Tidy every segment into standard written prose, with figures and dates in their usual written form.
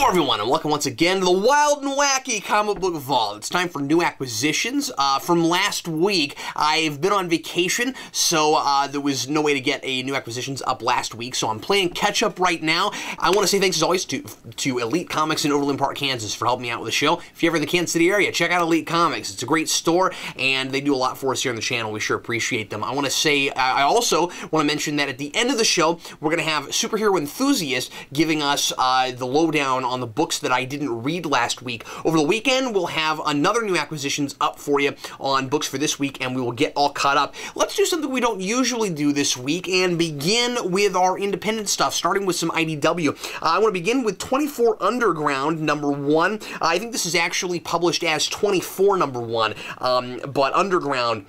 Hello everyone, and welcome once again to the Wild and Wacky Comic Book Vault. It's time for new acquisitions. From last week, I've been on vacation, so there was no way to get a new acquisitions up last week, so I'm playing catch up right now. I want to say thanks as always to Elite Comics in Overland Park, Kansas for helping me out with the show. If you're ever in the Kansas City area, check out Elite Comics. It's a great store, and they do a lot for us here on the channel. We sure appreciate them. I want to say, I also want to mention that at the end of the show, we're going to have Superhero Enthusiast giving us the lowdown on the books that I didn't read last week. Over the weekend, we'll have another new acquisitions up for you on books for this week, and we will get all caught up. Let's do something we don't usually do this week and begin with our independent stuff, starting with some IDW. I want to begin with 24 Underground, #1. I think this is actually published as 24 #1, but Underground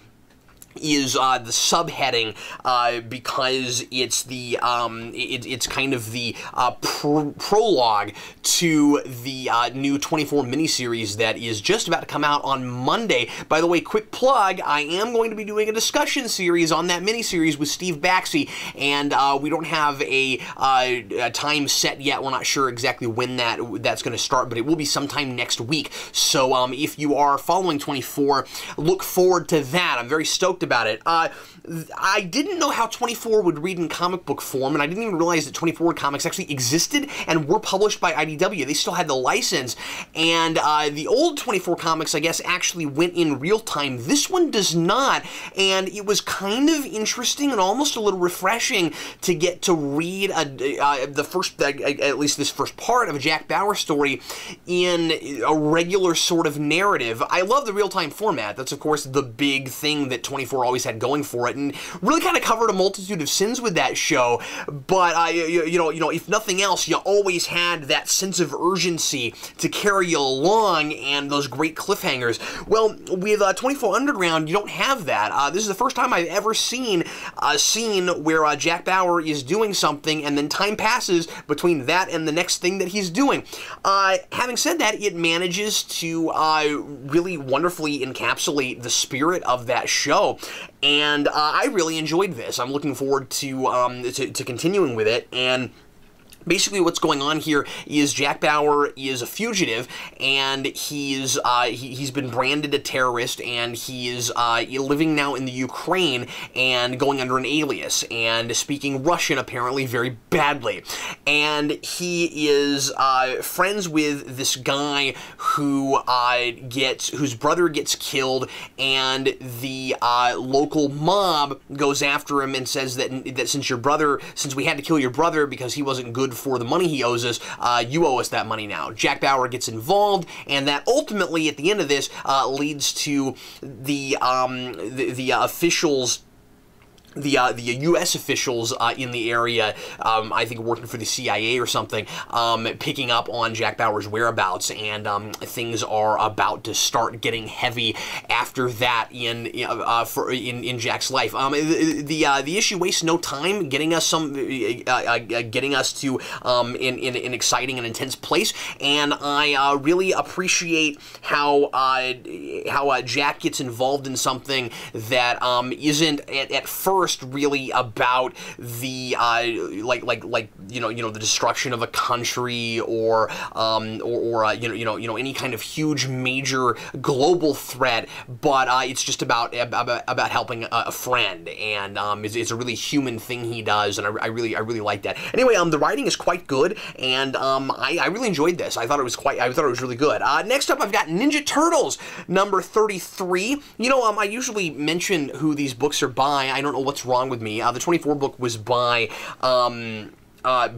is the subheading because it's the it's kind of the prologue to the new 24 miniseries that is just about to come out on Monday. By the way, quick plug, I am going to be doing a discussion series on that miniseries with Steve Baxi, and we don't have a time set yet. We're not sure exactly when that's going to start, but it will be sometime next week. So if you are following 24, look forward to that. I'm very stoked about it. I didn't know how 24 would read in comic book form, and I didn't even realize that 24 comics actually existed and were published by IDW. They still had the license, and the old 24 comics, I guess, actually went in real time. This one does not, and it was kind of interesting and almost a little refreshing to get to read the first, at least this first part of a Jack Bauer story in a regular sort of narrative. I love the real-time format. That's, of course, the big thing that 24 always had going for it, and really kind of covered a multitude of sins with that show. But you know, if nothing else, you always had that sense of urgency to carry you along and those great cliffhangers. Well, with 24 Underground, you don't have that. This is the first time I've ever seen a scene where Jack Bauer is doing something and then time passes between that and the next thing that he's doing. Having said that, it manages to really wonderfully encapsulate the spirit of that show. And I really enjoyed this. I'm looking forward to continuing with it. And basically what's going on here is Jack Bauer is a fugitive, and he's been branded a terrorist, and he is living now in the Ukraine and going under an alias and speaking Russian apparently very badly. And he is friends with this guy whose brother gets killed, and the local mob goes after him and says that since we had to kill your brother because he wasn't good for the money he owes us, you owe us that money now. Jack Bauer gets involved, and that ultimately, at the end of this, leads to the officials, the U.S. officials in the area, I think working for the CIA or something, picking up on Jack Bauer's whereabouts, and things are about to start getting heavy after that in Jack's life. The issue wastes no time getting us to an exciting and intense place, and I really appreciate how Jack gets involved in something that isn't at first really about the the destruction of a country or any kind of huge major global threat, but it's just about helping a friend, and it's a really human thing he does, and I really like that. Anyway, the writing is quite good, and I really enjoyed this. I thought it was really good. Next up, I've got Ninja Turtles #33. You know, I usually mention who these books are by. I don't know what's wrong with me. The 24 book was by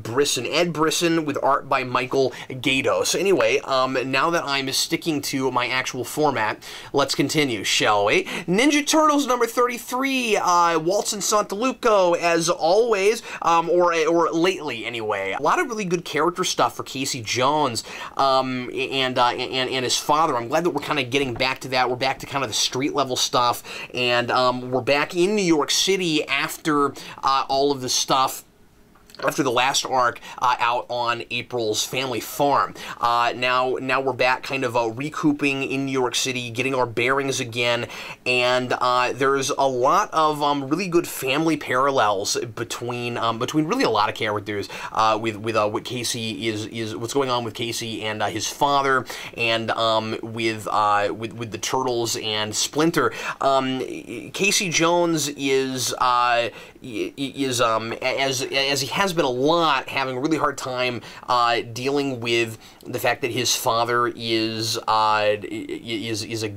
Brisson, Ed Brisson, with art by Michael Gaydos. So anyway, now that I'm sticking to my actual format, let's continue, shall we? Ninja Turtles #33, Waltz and Santaluco, as always, or lately anyway. A lot of really good character stuff for Casey Jones and his father. I'm glad that we're kind of getting back to that. We're back to kind of the street level stuff, and we're back in New York City after all of the stuff after the last arc out on April's family farm. Now we're back kind of recouping in New York City, getting our bearings again, and there's a lot of really good family parallels between really a lot of characters with what Casey is what's going on with Casey and his father, and with the Turtles and Splinter. Casey Jones is as he has been a lot, having a really hard time dealing with the fact that his father is a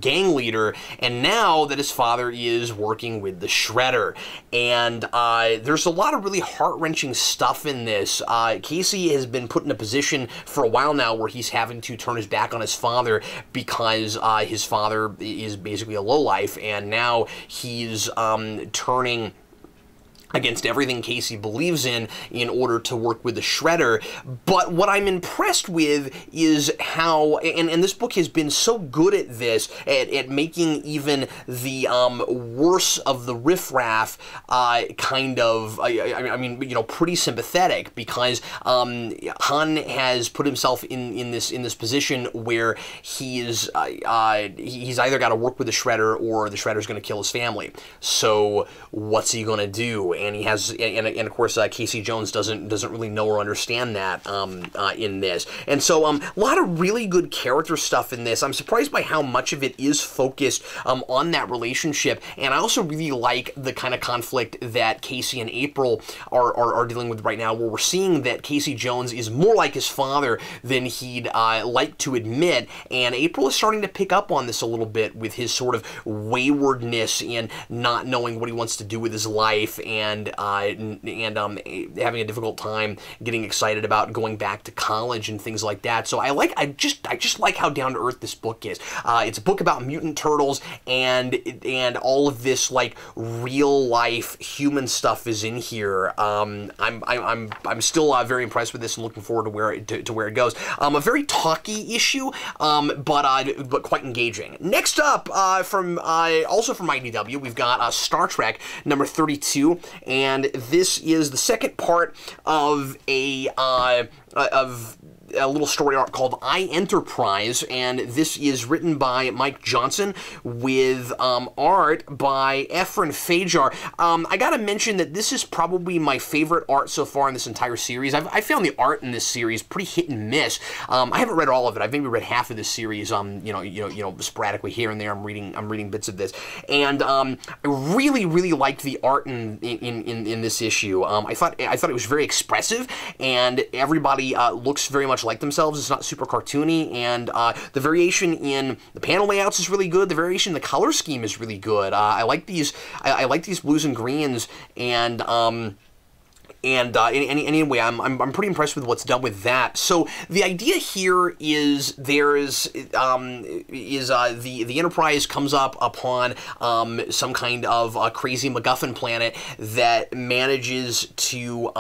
gang leader, and now that his father is working with the Shredder. And there's a lot of really heart-wrenching stuff in this. Casey has been put in a position for a while now where he's having to turn his back on his father because his father is basically a lowlife, and now he's turning against everything Casey believes in order to work with the Shredder. But what I'm impressed with is how, and this book has been so good at this, at making even the worst of the riffraff kind of, I mean, you know, pretty sympathetic, because Han has put himself in this position where he's either got to work with the Shredder or the Shredder's going to kill his family. So what's he going to do? And he has, and of course, Casey Jones doesn't really know or understand that in this. And so, a lot of really good character stuff in this. I'm surprised by how much of it is focused on that relationship, and I also really like the kind of conflict that Casey and April are dealing with right now, where we're seeing that Casey Jones is more like his father than he'd like to admit, and April is starting to pick up on this a little bit with his sort of waywardness and not knowing what he wants to do with his life, and having a difficult time getting excited about going back to college and things like that. So I just like how down to earth this book is. It's a book about mutant turtles, and all of this like real life human stuff is in here. I'm still very impressed with this and looking forward to where it goes. A very talky issue, but quite engaging. Next up, also from IDW, we've got Star Trek number 32, and this is the second part of a little story arc called I, Enterprise, and this is written by Mike Johnson with art by Efren Fajar. I gotta mention that this is probably my favorite art so far in this entire series. I found the art in this series pretty hit and miss. I haven't read all of it. I've maybe read half of this series. You know, sporadically here and there. I'm reading bits of this, and I really liked the art in this issue. I thought it was very expressive, and everybody looks very much like themselves. It's not super cartoony, and the variation in the panel layouts is really good. The variation in the color scheme is really good. I like these blues and greens, and anyway, I'm pretty impressed with what's done with that. So the idea here is the Enterprise comes up upon some kind of crazy MacGuffin planet that manages to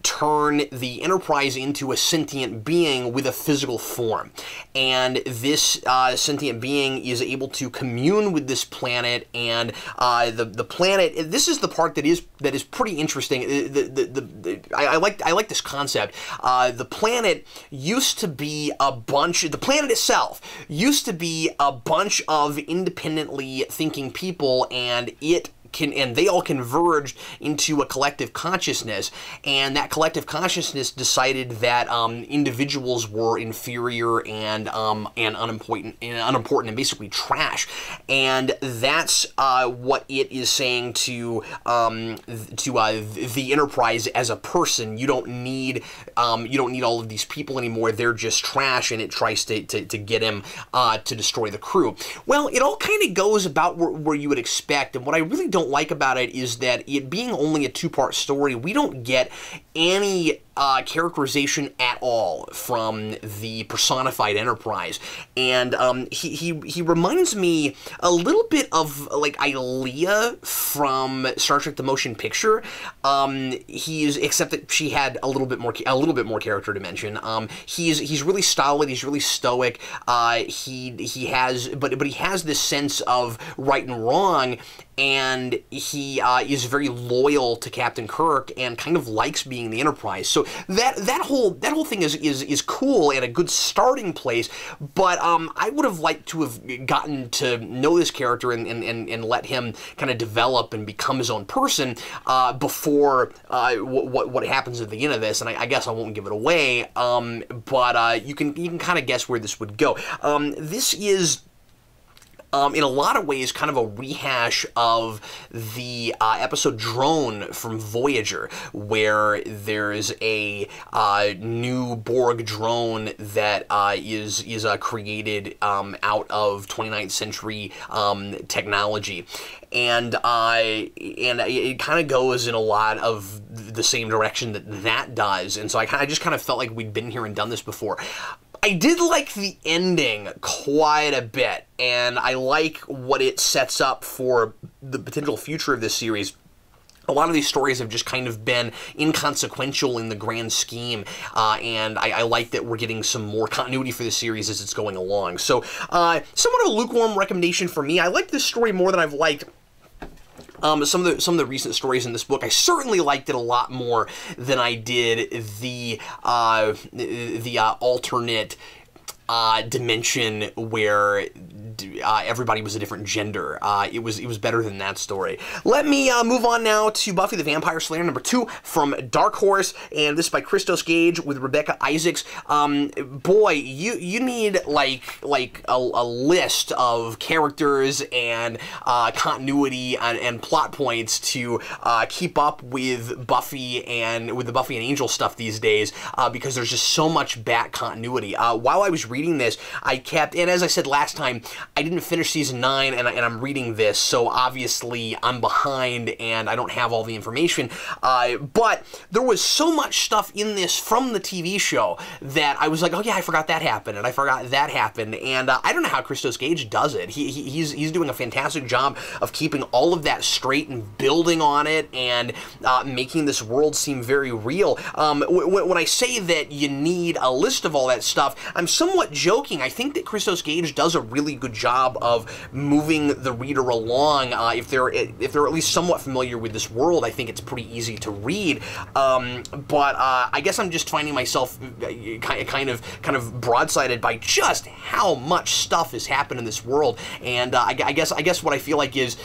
turn the Enterprise into a sentient being with a physical form, and this sentient being is able to commune with this planet, and the planet. This is the part that is pretty interesting. I like this concept. The planet used to be the planet itself used to be a bunch of independently thinking people, and they all converged into a collective consciousness, and that collective consciousness decided that individuals were inferior and unimportant and basically trash, and that's what it is saying to the Enterprise as a person. You don't need all of these people anymore. They're just trash, and it tries to get him to destroy the crew. Well, it all kind of goes about where you would expect, and what I really don't like about it is that it being only a two-part story, we don't get any characterization at all from the personified Enterprise, and he reminds me a little bit of like Ilea from Star Trek: The Motion Picture. Except that she had a little bit more character dimension. He's really stolid. He's really stoic. He has this sense of right and wrong, and he is very loyal to Captain Kirk and kind of likes being the Enterprise. So that whole thing is cool and a good starting place. But I would have liked to have gotten to know this character and let him kind of develop and become his own person before what happens at the end of this. And I guess I won't give it away. But you can kind of guess where this would go. This is, in a lot of ways, kind of a rehash of the episode Drone from Voyager, where there's a new Borg drone that is created out of 29th century technology. And it kind of goes in a lot of the same direction that does. And so I just kind of felt like we'd been here and done this before. I did like the ending quite a bit, and I like what it sets up for the potential future of this series. A lot of these stories have just kind of been inconsequential in the grand scheme, and I like that we're getting some more continuity for the series as it's going along. So, somewhat of a lukewarm recommendation for me. I like this story more than I've liked some of the recent stories in this book. I certainly liked it a lot more than I did the alternate dimension where everybody was a different gender. It was better than that story. Let me move on now to Buffy the Vampire Slayer #2 from Dark Horse, and this is by Christos Gage with Rebecca Isaacs. Boy, you need like a list of characters and continuity and plot points to keep up with Buffy and the Buffy and Angel stuff these days, because there's just so much back continuity. While I was reading this, I kept, and as I said last time, I didn't finish season 9, and I'm reading this, so obviously I'm behind and I don't have all the information, but there was so much stuff in this from the TV show that I was like, oh yeah, I forgot that happened, and I forgot that happened, and I don't know how Christos Gage does it. He's doing a fantastic job of keeping all of that straight and building on it and making this world seem very real. When I say that you need a list of all that stuff, I'm somewhat joking. I think that Christos Gage does a really good job of moving the reader along. If they're at least somewhat familiar with this world, I think it's pretty easy to read. But I guess I'm just finding myself kind of broadsided by just how much stuff has happened in this world. And I guess what I feel like is,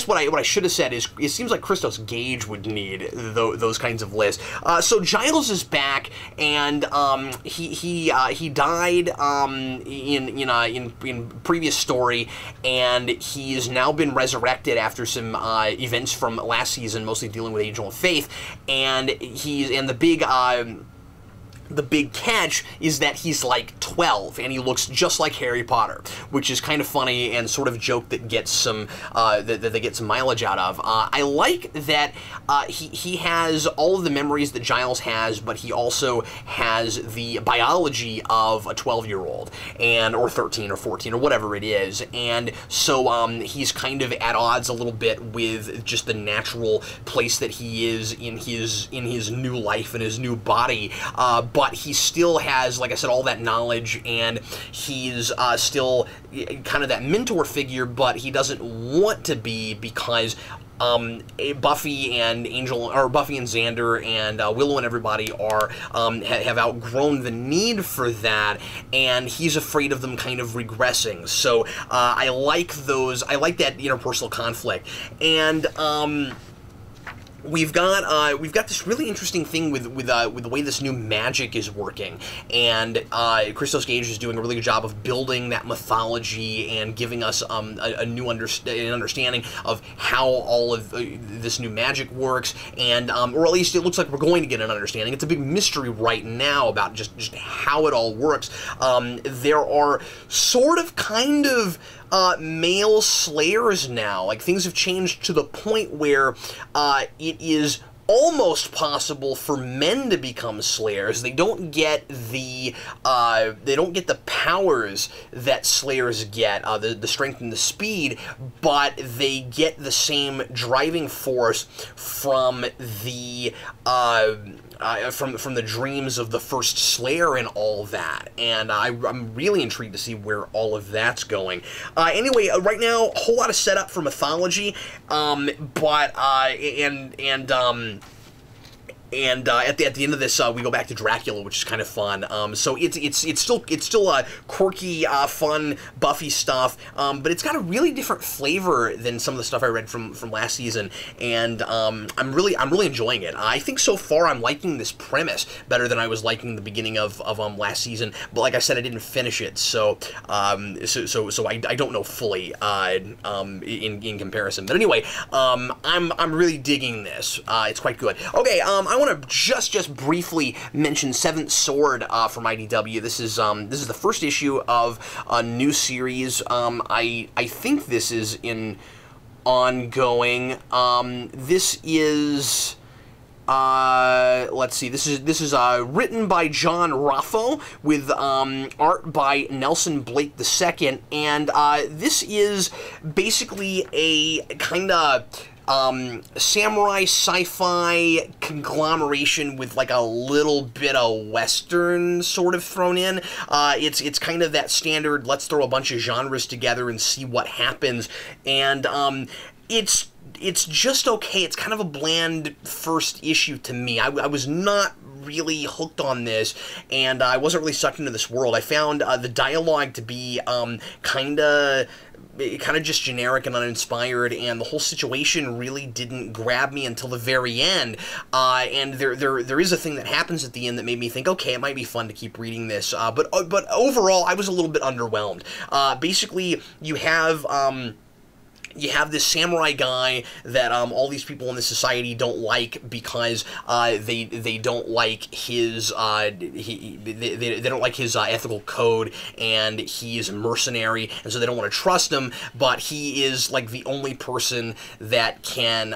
what I should have said is, it seems like Christos Gage would need those kinds of lists. So Giles is back, and he died in previous story, and he's now been resurrected after some events from last season, mostly dealing with Angel of Faith, and the big catch is that he's like 12 and he looks just like Harry Potter, which is kind of funny and sort of a joke that gets some that they get some mileage out of. I like that he has all of the memories that Giles has, but he also has the biology of a 12-year-old or 13 or 14 or whatever it is, and so he's kind of at odds a little bit with just the natural place that he is in his new life and his new body. But he still has, like I said, all that knowledge, and he's still kind of that mentor figure, but he doesn't want to be, because Buffy and Xander and Willow and everybody have outgrown the need for that, and he's afraid of them kind of regressing. So I like that interpersonal conflict, and we've got this really interesting thing with the way this new magic is working, and Christos Gage is doing a really good job of building that mythology and giving us a new understanding of how all of this new magic works, and or at least it looks like we're going to get an understanding. It's a big mystery right now about just how it all works. There are sort of kind of male slayers now. Like, things have changed to the point where it is almost possible for men to become Slayers. They don't get the powers that Slayers get, the strength and the speed, but they get the same driving force from the from the dreams of the first Slayer and all that. And I'm really intrigued to see where all of that's going. Anyway, right now, a whole lot of setup for mythology, and at the end of this, we go back to Dracula, which is kind of fun. So it's still quirky, fun Buffy stuff, but it's got a really different flavor than some of the stuff I read from last season, and I'm really enjoying it. I think so far I'm liking this premise better than I was liking the beginning of last season. But like I said, I didn't finish it, so I don't know fully in comparison. But anyway, I'm really digging this. It's quite good. Okay, I want to just briefly mention Seventh Sword from IDW. This is the first issue of a new series. I think this is in ongoing. This is let's see. This is written by John Raffo with art by Nelson Blake II, and this is basically a kind of samurai sci-fi conglomeration with like a little bit of Western sort of thrown in. It's kind of that standard, let's throw a bunch of genres together and see what happens, and it's just okay. It's kind of a bland first issue to me. I was not really hooked on this, and I wasn't really sucked into this world. I found the dialogue to be kind of just generic and uninspired, and the whole situation really didn't grab me until the very end. And there is a thing that happens at the end that made me think, okay, it might be fun to keep reading this. But overall, I was a little bit underwhelmed. Basically, you have this samurai guy that all these people in the society don't like because they don't like his they don't like his ethical code, and he's a mercenary, and so they don't want to trust him. But he is like the only person that can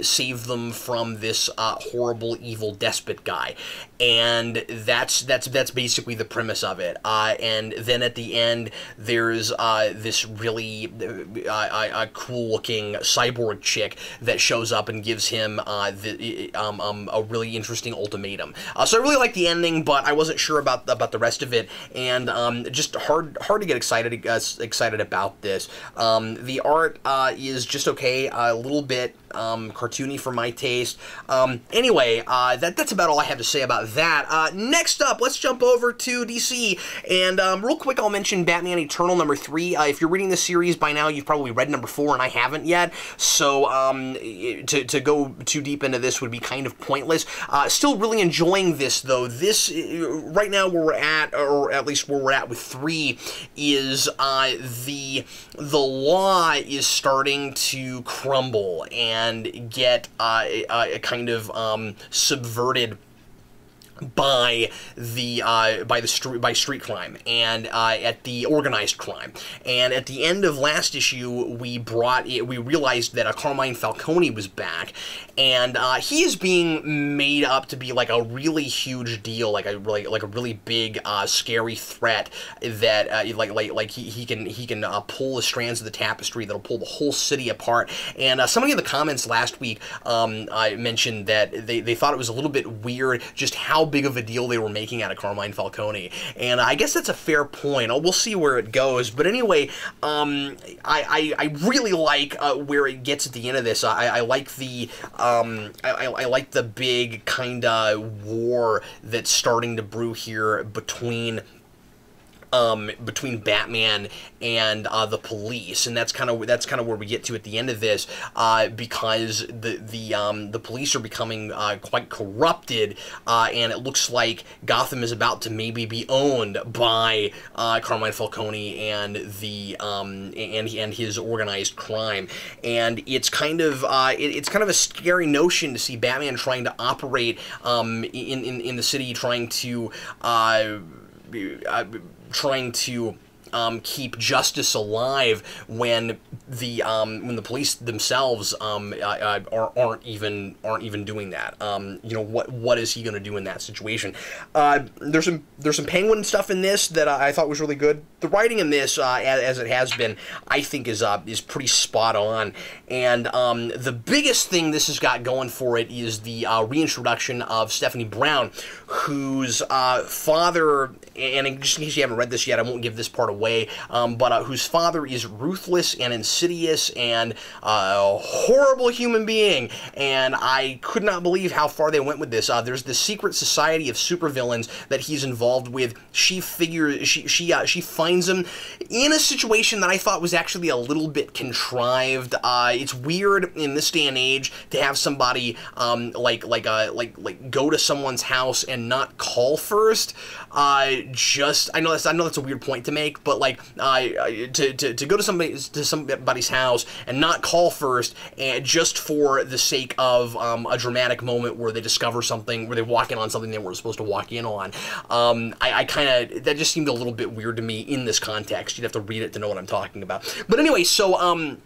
save them from this horrible, evil despot guy, and that's basically the premise of it. And then at the end, there's this really cool-looking cyborg chick that shows up and gives him a really interesting ultimatum. So I really like the ending, but I wasn't sure about the rest of it, and just hard to get excited about this. The art is just okay, a little bit cartoony for my taste. Anyway, that's about all I have to say about that. Next up, let's jump over to DC, and real quick, I'll mention Batman Eternal number 3. If you're reading this series by now, you've probably read number 4, and I haven't yet, so to go too deep into this would be kind of pointless. Still really enjoying this, though. This, right now where we're at, or at least where we're at with 3, is the law is starting to crumble and get kind of subverted by street crime and at the organized crime. And at the end of last issue, we realized that Carmine Falcone was back, and he is being made up to be like a really huge deal, like a really big scary threat that like he can pull the strands of the tapestry that'll pull the whole city apart. And somebody in the comments last week I mentioned that they thought it was a little bit weird just how big of a deal they were making out of Carmine Falcone, and I guess that's a fair point. We'll see where it goes, but anyway, I really like where it gets at the end of this. I like the I like the big kind of war that's starting to brew here between Batman and the police, and that's kind of where we get to at the end of this, because the police are becoming quite corrupted, and it looks like Gotham is about to maybe be owned by Carmine Falcone and and his organized crime, and it's kind of a scary notion to see Batman trying to operate in the city, trying to keep justice alive when the police themselves aren't even doing that. You know, what is he going to do in that situation? There's some Penguin stuff in this that I thought was really good. The writing in this, as it has been, I think is pretty spot on. And the biggest thing this has got going for it is the reintroduction of Stephanie Brown, whose father, and just in case you haven't read this yet, I won't give this part away, but whose father is ruthless and insidious and a horrible human being, and I could not believe how far they went with this. There's this secret society of supervillains that he's involved with. She finds him in a situation that I thought was actually a little bit contrived. It's weird in this day and age to have somebody like go to someone's house and not call first. I know that's a weird point to make, but like to go to somebody's house and not call first, and just for the sake of a dramatic moment where they discover something, where they walk in on something they weren't supposed to walk in on. That just seemed a little bit weird to me in this context. You'd have to read it to know what I'm talking about. But anyway, so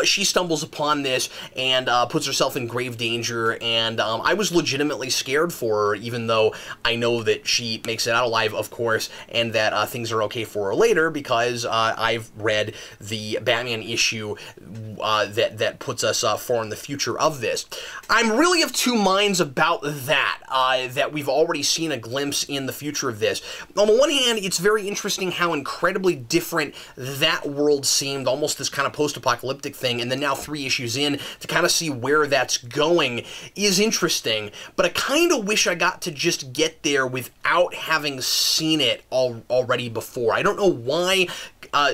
she stumbles upon this and puts herself in grave danger, and I was legitimately scared for her, even though I know that she makes it out alive, of course, and that things are okay for her later, because I've read the Batman issue that puts us far in the future of this. I'm really of two minds about that we've already seen a glimpse in the future of this. On the one hand, it's very interesting how incredibly different that world seemed, almost this kind of post-apocalyptic thing, and then now 3 issues in to kind of see where that's going is interesting, but I kind of wish I got to just get there without having seen it already before. I don't know why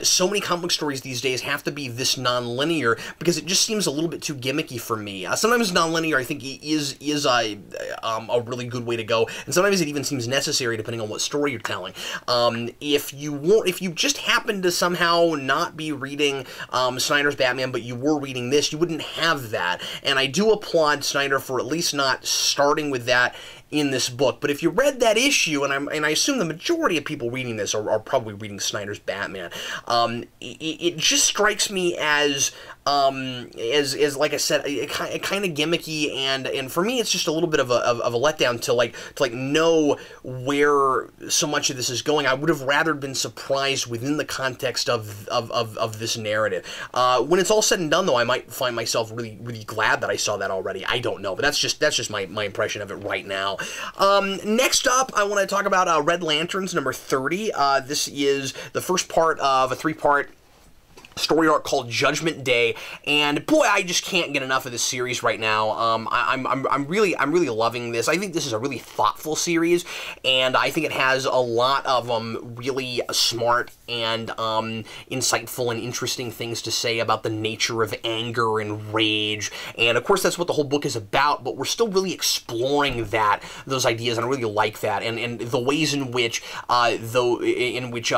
so many comic stories these days have to be this non-linear, because it just seems a little bit too gimmicky for me. Sometimes non-linear, I think, is a really good way to go, and sometimes it even seems necessary depending on what story you're telling. If you just happen to somehow not be reading Snyder's Batman, but you were reading this, you wouldn't have that. And I do applaud Snyder for at least not starting with that in this book. But if you read that issue, and I assume the majority of people reading this are probably reading Snyder's Batman, it just strikes me as like I said, kind of gimmicky, and for me, it's just a little bit of a letdown to know where so much of this is going. I would have rather been surprised within the context of this narrative. When it's all said and done, though, I might find myself really, really glad that I saw that already. I don't know, but that's just my impression of it right now. Next up, I want to talk about Red Lanterns number 30. This is the first part of a 3-part story arc called Judgment Day, and boy, I just can't get enough of this series right now. I'm really loving this. I think this is a really thoughtful series, and I think it has a lot of really smart and insightful and interesting things to say about the nature of anger and rage, and of course that's what the whole book is about, but we're still really exploring those ideas, and I really like that, and the ways in which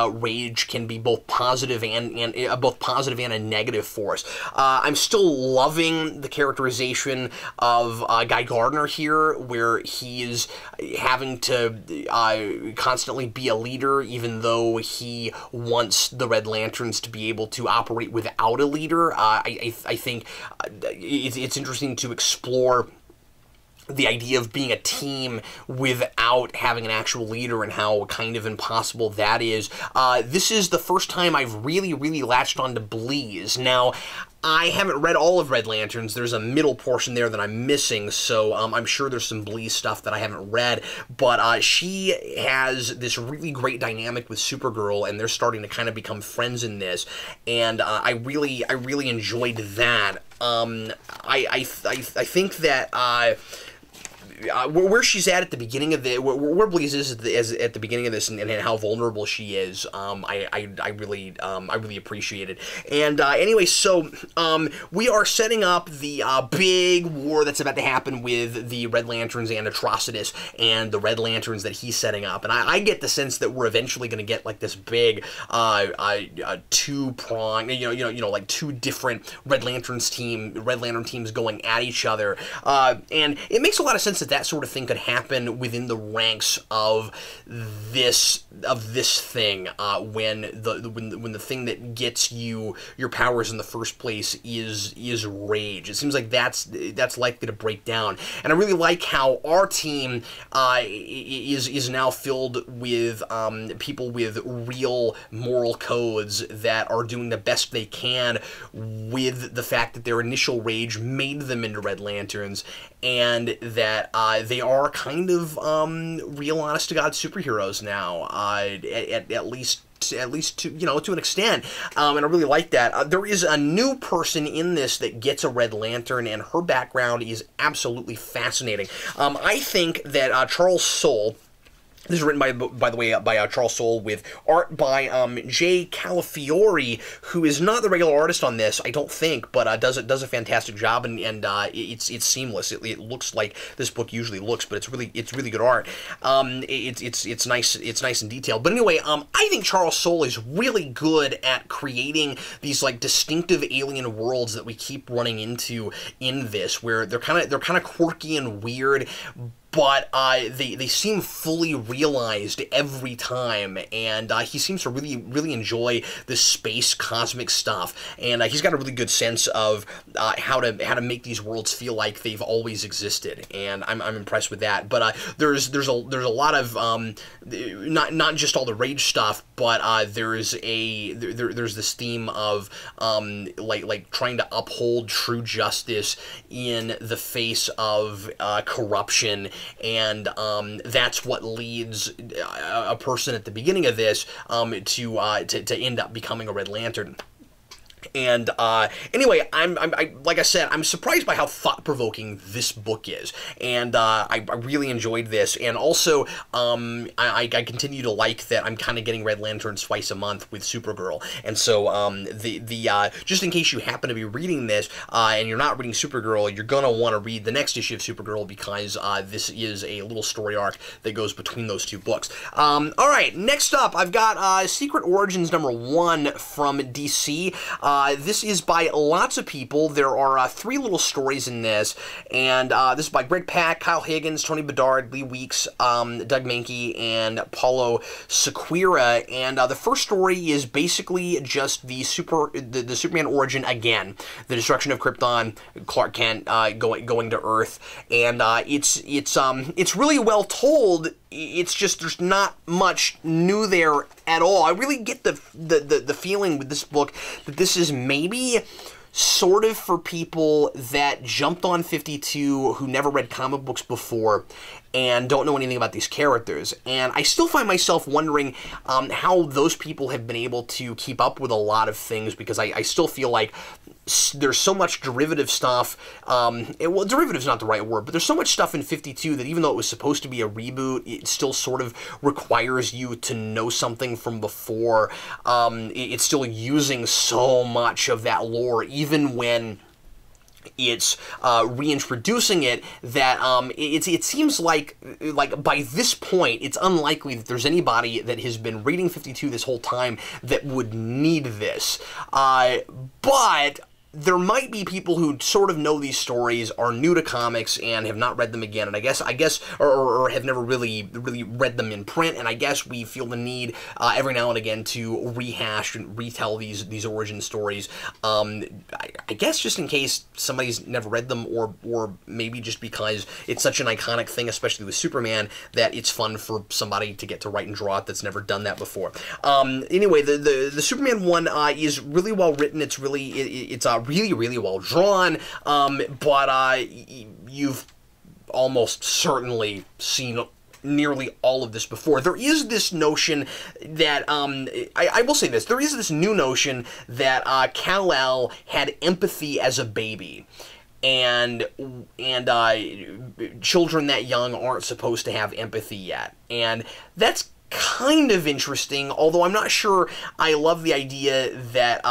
rage can be both positive and a negative force. I'm still loving the characterization of Guy Gardner here, where he's having to constantly be a leader, even though he wants the Red Lanterns to be able to operate without a leader. I think it's interesting to explore the idea of being a team without having an actual leader and how kind of impossible that is. This is the first time I've really, really latched on to Bleeze. Now, I haven't read all of Red Lanterns. There's a middle portion there that I'm missing, so I'm sure there's some Bleeze stuff that I haven't read, but she has this really great dynamic with Supergirl, and they're starting to kind of become friends in this, and I really enjoyed that. I think that where she's at the beginning of the where Bleeze is at the beginning of this, and how vulnerable she is, I really appreciate it. And anyway, so we are setting up the big war that's about to happen with the Red Lanterns and Atrocitus and the Red Lanterns that he's setting up, and I get the sense that we're eventually going to get like this big two-pronged, like two different Red Lantern teams going at each other, and it makes a lot of sense that sort of thing could happen within the ranks of this thing, when the thing that gets you your powers in the first place is rage. It seems like that's likely to break down, and I really like how our team is now filled with people with real moral codes that are doing the best they can with the fact that their initial rage made them into Red Lanterns, and that they are kind of real honest-to-God superheroes now, at least to an extent, and I really like that. There is a new person in this that gets a Red Lantern, and her background is absolutely fascinating. I think that Charles Soule. This is written, by the way, by Charles Soule, with art by Jay Calafiore, who is not the regular artist on this, I don't think, but does a fantastic job, and it's seamless. It looks like this book usually looks, but it's really good art. It's nice and detailed. But anyway, I think Charles Soule is really good at creating these like distinctive alien worlds that we keep running into in this, where they're kind of quirky and weird, but they seem fully realized every time, and he seems to really enjoy this space cosmic stuff, and he's got a really good sense of how to make these worlds feel like they've always existed, and I'm impressed with that. But there's a lot of not just all the rage stuff, but there's this theme of like trying to uphold true justice in the face of corruption. And that's what leads a person at the beginning of this to end up becoming a Red Lantern. And anyway, like I said, I'm surprised by how thought-provoking this book is, and I really enjoyed this. And also, I continue to like that I'm kind of getting Red Lanterns twice a month with Supergirl. And so, just in case you happen to be reading this and you're not reading Supergirl, you're gonna want to read the next issue of Supergirl, because this is a little story arc that goes between those two books. All right, next up, I've got Secret Origins #1 from DC. This is by lots of people. There are 3 little stories in this, and this is by Greg Pak, Kyle Higgins, Tony Bedard, Lee Weeks, Doug Mankey, and Paulo Sequeira. And the first story is basically just the Superman origin again, the destruction of Krypton, Clark Kent going to Earth, and it's really well told. It's just there's not much new there at all. I really get the feeling with this book that this is maybe sort of for people that jumped on 52 who never read comic books before and don't know anything about these characters. And I still find myself wondering how those people have been able to keep up with a lot of things, because I still feel like there's so much derivative stuff. Well, derivative's not the right word, but there's so much stuff in 52 that even though it was supposed to be a reboot, it still sort of requires you to know something from before. It's still using so much of that lore, even when it's reintroducing it, that it seems like by this point it's unlikely that there's anybody that has been reading 52 this whole time that would need this. But there might be people who sort of know these stories, are new to comics, and have not read them again, and I guess, or have never really read them in print, and I guess we feel the need every now and again to rehash and retell these origin stories. I guess just in case somebody's never read them, or maybe just because it's such an iconic thing, especially with Superman, that it's fun for somebody to get to write and draw it that's never done that before. Anyway, the Superman one is really well written. It's really really well drawn, but you've almost certainly seen nearly all of this before. There is this notion that, I will say this, there is this new notion that Kal-El had empathy as a baby, and children that young aren't supposed to have empathy yet, and that's kind of interesting, although I'm not sure I love the idea that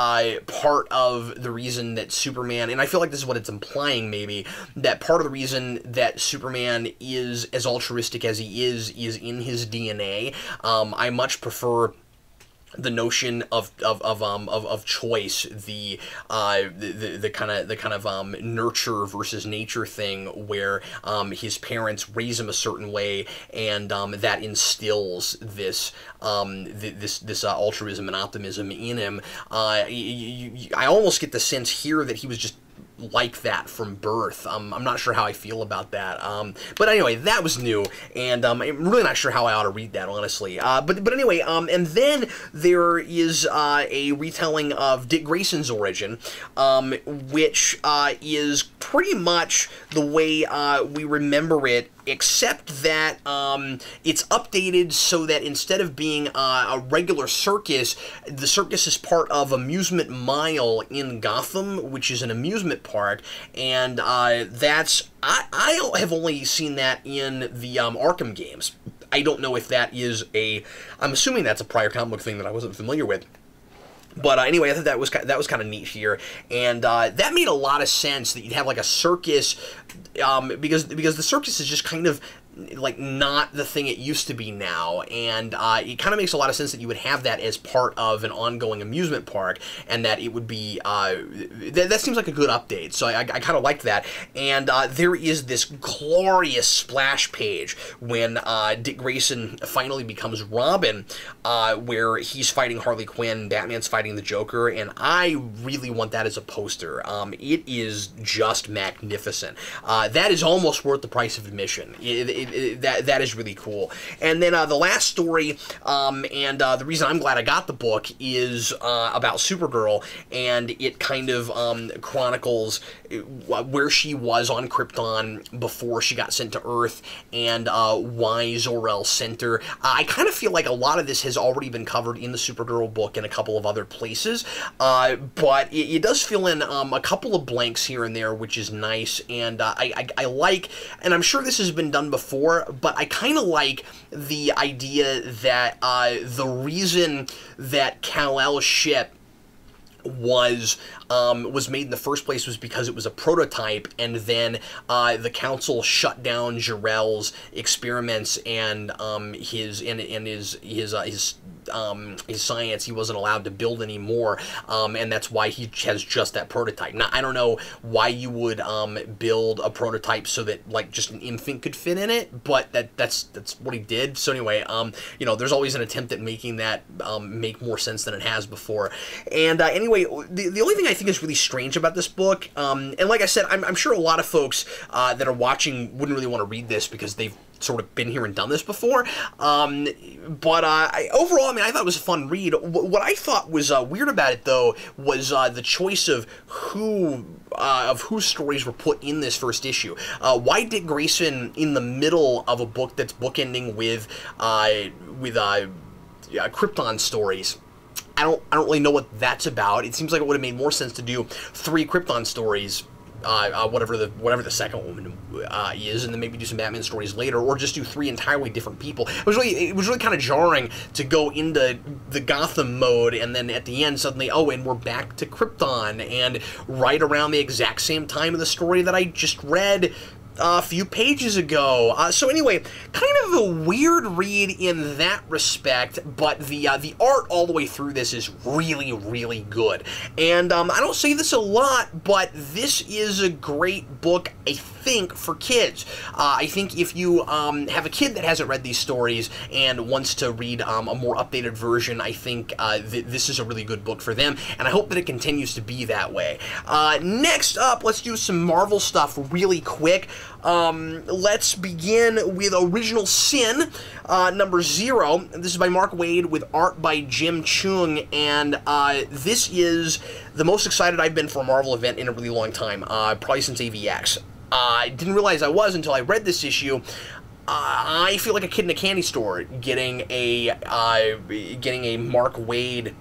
part of the reason that Superman, and I feel like this is what it's implying maybe, that part of the reason that Superman is as altruistic as he is in his DNA. I much prefer the notion of choice, the kind of nurture versus nature thing, where his parents raise him a certain way, and that instills this altruism and optimism in him. I almost get the sense here that he was just like that from birth. I'm not sure how I feel about that. But anyway, that was new, and I'm really not sure how I ought to read that, honestly. But anyway, and then there is a retelling of Dick Grayson's origin, which is pretty much the way we remember it, except that it's updated so that instead of being a regular circus, the circus is part of Amusement Mile in Gotham, which is an amusement park, and that's... I have only seen that in the Arkham games. I don't know if that is I'm assuming that's a prior comic book thing that I wasn't familiar with. But anyway, I thought that was kind of neat here, and that made a lot of sense that you'd have like a circus, because the circus is just kind of like not the thing it used to be now, and it kind of makes a lot of sense that you would have that as part of an ongoing amusement park, and that it would be that seems like a good update. So I kind of liked that, and there is this glorious splash page when Dick Grayson finally becomes Robin, where he's fighting Harley Quinn, Batman's fighting the Joker, and I really want that as a poster. It is just magnificent. That is almost worth the price of admission. That is really cool. And then the last story, and the reason I'm glad I got the book, is about Supergirl, and it kind of chronicles where she was on Krypton before she got sent to Earth, and why Zor-El sent her. I kind of feel like a lot of this has already been covered in the Supergirl book and a couple of other places, but it does fill in a couple of blanks here and there, which is nice, and I like, and I'm sure this has been done before, but I kind of like the idea that the reason that Kal-El's ship was made in the first place was because it was a prototype, and then the council shut down Jor-El's experiments and his science. He wasn't allowed to build anymore, and that's why he has just that prototype. Now, I don't know why you would build a prototype so that like just an infant could fit in it, but that's what he did. So anyway, you know, there's always an attempt at making that make more sense than it has before. And anyway, the only thing I think is really strange about this book, and like I said, I'm sure a lot of folks that are watching wouldn't really want to read this because they've sort of been here and done this before, but overall, I mean, I thought it was a fun read. What I thought was weird about it, though, was the choice of whose stories were put in this first issue. Why Dick Grayson in the middle of a book that's bookending with Krypton stories? I don't really know what that's about. It seems like it would have made more sense to do 3 Krypton stories, whatever the second one is, and then maybe do some Batman stories later, or just do 3 entirely different people. It was really kind of jarring to go into the Gotham mode, and then at the end suddenly, oh, and we're back to Krypton, and right around the exact same time of the story that I just read a few pages ago. So anyway, kind of a weird read in that respect, but the art all the way through this is really, really good. And I don't say this a lot, but this is a great book, I think, for kids. I think if you have a kid that hasn't read these stories and wants to read a more updated version, I think this is a really good book for them, and I hope that it continues to be that way. Next up, let's do some Marvel stuff really quick. Let's begin with Original Sin, number 0. This is by Mark Waid with art by Jim Chung, and this is the most excited I've been for a Marvel event in a really long time, probably since AVX. I didn't realize I was until I read this issue. I feel like a kid in a candy store getting a Mark Waid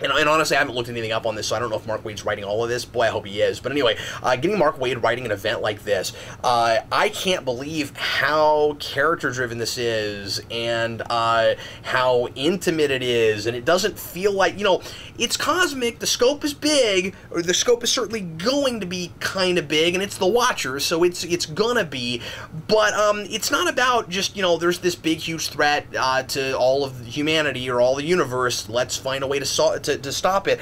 And honestly, I haven't looked anything up on this, so I don't know if Mark Waid's writing all of this. Boy, I hope he is. But anyway, getting Mark Waid writing an event like this, I can't believe how character-driven this is and how intimate it is. And it doesn't feel like, you know, it's cosmic, the scope is big, or the scope is certainly going to be kind of big, and it's the Watcher, so it's gonna be. But it's not about just, you know, there's this big, huge threat to all of humanity or all the universe. Let's find a way to stop it.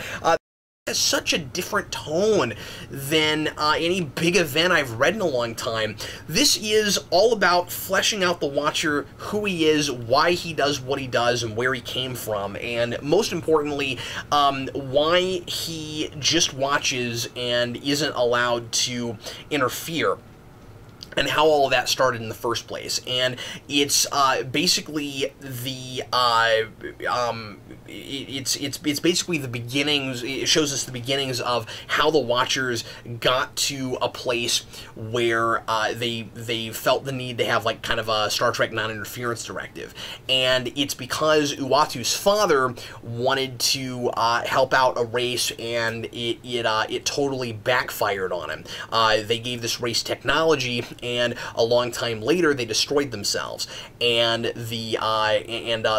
Has such a different tone than any big event I've read in a long time. This is all about fleshing out the Watcher, who he is, why he does what he does, and where he came from, and most importantly, why he just watches and isn't allowed to interfere, and how all of that started in the first place. And it's basically the it's basically the beginnings. It shows us the beginnings of how the Watchers got to a place where they felt the need to have like kind of a Star Trek non-interference directive, and it's because Uatu's father wanted to help out a race, and it totally backfired on him. They gave this race technology, and a long time later they destroyed themselves, and the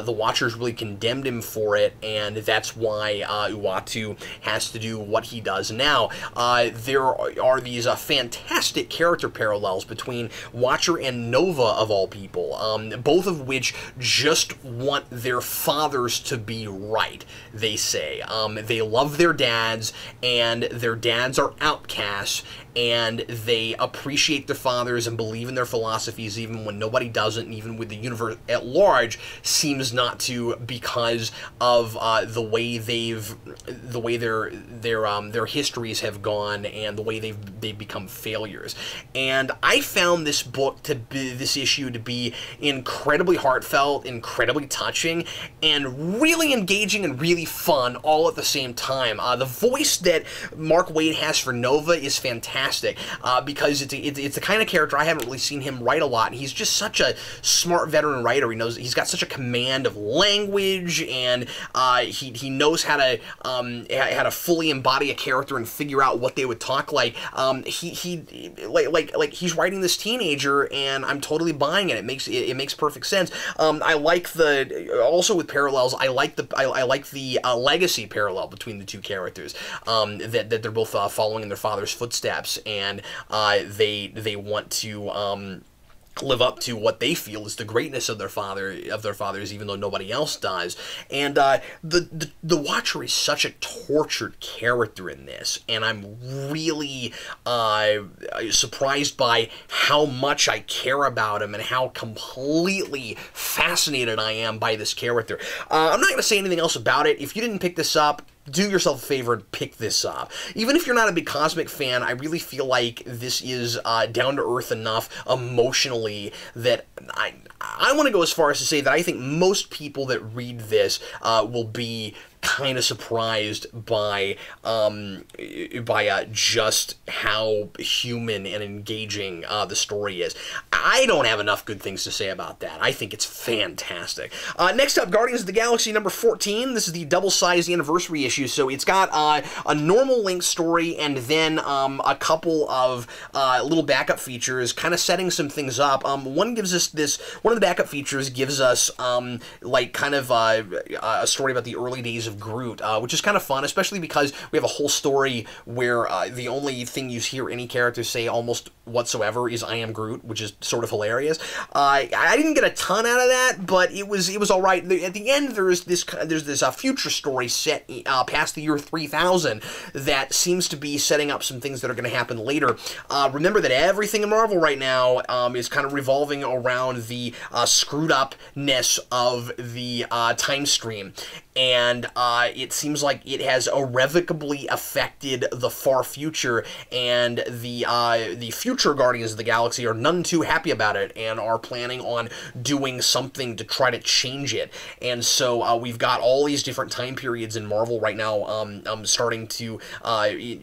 Watchers really condemned him for it, and that's why Uatu has to do what he does now. There are these fantastic character parallels between Watcher and Nova, of all people, both of which just want their fathers to be right, they say. They love their dads, and their dads are outcasts, and they appreciate their fathers and believe in their philosophies even when nobody doesn't, and even with the universe at large seems not to, because of the way their histories have gone and the way they've become failures. And I found this issue to be incredibly heartfelt, incredibly touching, and really engaging and really fun all at the same time. The voice that Mark Waid has for Nova is fantastic. Because it's the kind of character I haven't really seen him write a lot. He's just such a smart veteran writer. He's got such a command of language, and he knows how to fully embody a character and figure out what they would talk like. He's writing this teenager, and I'm totally buying it. It makes perfect sense. I like also with parallels. I like the legacy parallel between the two characters. That they're both following in their father's footsteps, and they want to live up to what they feel is the greatness of their fathers, even though nobody else does. And the Watcher is such a tortured character in this, and I'm really surprised by how much I care about him and how completely fascinated I am by this character. I'm not going to say anything else about it. If you didn't pick this up, do yourself a favor and pick this up. Even if you're not a big cosmic fan, I really feel like this is down-to-earth enough emotionally that I want to go as far as to say that I think most people that read this will be kind of surprised by just how human and engaging the story is. I don't have enough good things to say about that. I think it's fantastic. Next up, Guardians of the Galaxy number 14. This is the double-sized anniversary issue, so it's got a normal length story and then a couple of little backup features, kind of setting some things up. One of the backup features gives us like kind of a story about the early days of Groot, which is kind of fun, especially because we have a whole story where the only thing you hear any character say almost whatsoever is "I am Groot," which is sort of hilarious. I didn't get a ton out of that, but it was all right. At the end, there's this future story set past the year 3000 that seems to be setting up some things that are going to happen later. Remember that everything in Marvel right now is kind of revolving around the screwed upness of the time stream. And it seems like it has irrevocably affected the far future, and the future Guardians of the Galaxy are none too happy about it and are planning on doing something to try to change it. And so we've got all these different time periods in Marvel right now starting to,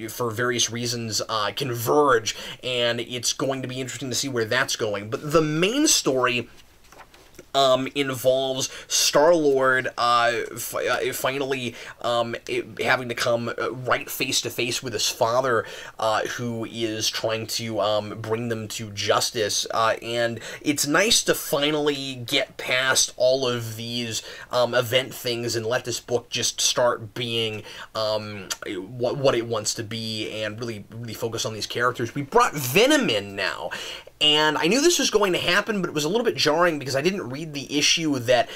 for various reasons, converge, and it's going to be interesting to see where that's going. But the main story involves Star-Lord finally having to come right face-to-face with his father, who is trying to bring them to justice. And it's nice to finally get past all of these event things and let this book just start being what it wants to be, and really focus on these characters. We brought Venom in now. And I knew this was going to happen, but it was a little bit jarring because I didn't read the issue that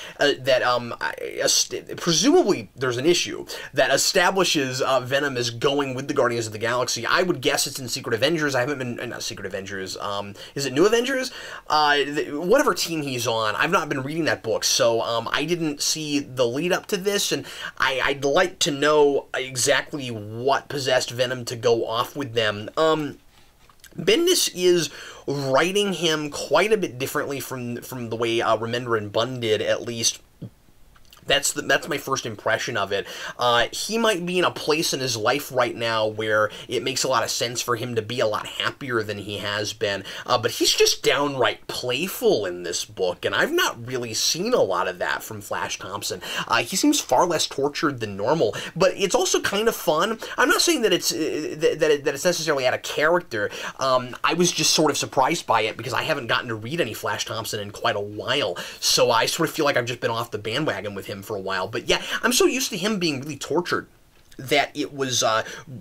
presumably there's an issue that establishes Venom as going with the Guardians of the Galaxy. I would guess it's in Secret Avengers. I haven't been not Secret Avengers. Is it New Avengers? Whatever team he's on. I've not been reading that book, so I didn't see the lead up to this, and I'd like to know exactly what possessed Venom to go off with them. Bendis is writing him quite a bit differently from the way Remender and Bunn did, at least. That's my first impression of it. He might be in a place in his life right now where it makes a lot of sense for him to be a lot happier than he has been, but he's just downright playful in this book, and I've not really seen a lot of that from Flash Thompson. He seems far less tortured than normal, but it's also kind of fun. I'm not saying that it's necessarily out of character. I was just sort of surprised by it because I haven't gotten to read any Flash Thompson in quite a while, so I sort of feel like I've just been off the bandwagon with him for a while. But yeah, I'm so used to him being really tortured that it was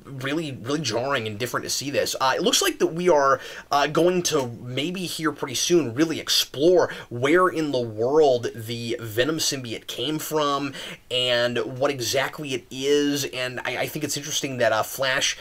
really jarring and different to see this. It looks like that we are going to maybe here pretty soon really explore where in the world the Venom symbiote came from and what exactly it is, and I think it's interesting that Flash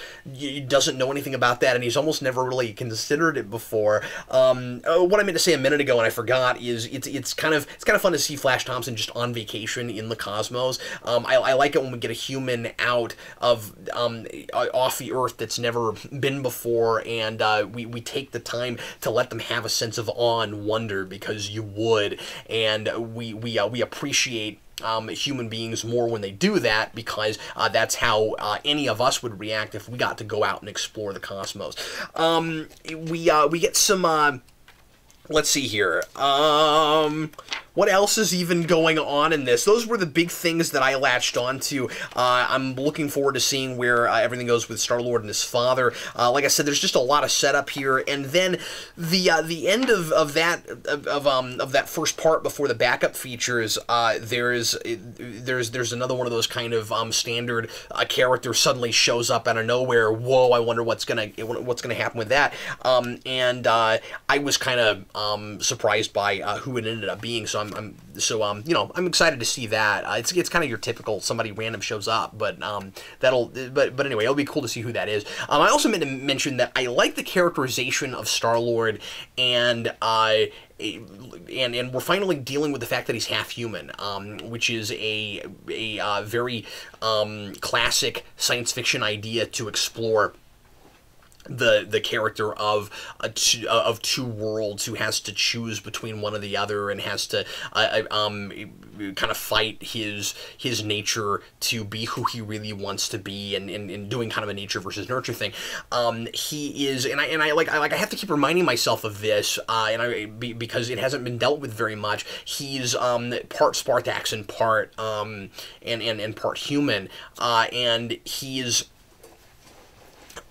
doesn't know anything about that, and he's almost never really considered it before. What I meant to say a minute ago and I forgot is it's kind of fun to see Flash Thompson just on vacation in the cosmos. I like it when we get a human out of off the Earth that's never been before, and we take the time to let them have a sense of awe and wonder, because you would, and we appreciate human beings more when they do that, because that's how any of us would react if we got to go out and explore the cosmos. We get some let's see here. What else is even going on in this? Those were the big things that I latched onto. I'm looking forward to seeing where everything goes with Star-Lord and his father. Like I said, there's just a lot of setup here, and then the end of that first part before the backup features. There's another one of those kind of standard character suddenly shows up out of nowhere. Whoa! I wonder what's gonna happen with that. And I was kind of surprised by who it ended up being. So I'm excited to see that. It's kind of your typical somebody random shows up, but but anyway, it'll be cool to see who that is. I also meant to mention that I like the characterization of Star-Lord, and we're finally dealing with the fact that he's half human, which is a very classic science fiction idea to explore. The character of two worlds, who has to choose between one or the other, and has to kind of fight his nature to be who he really wants to be, and doing kind of a nature versus nurture thing. He is, and I have to keep reminding myself of this, because it hasn't been dealt with very much. He's part Spartax and part and part human, and he's.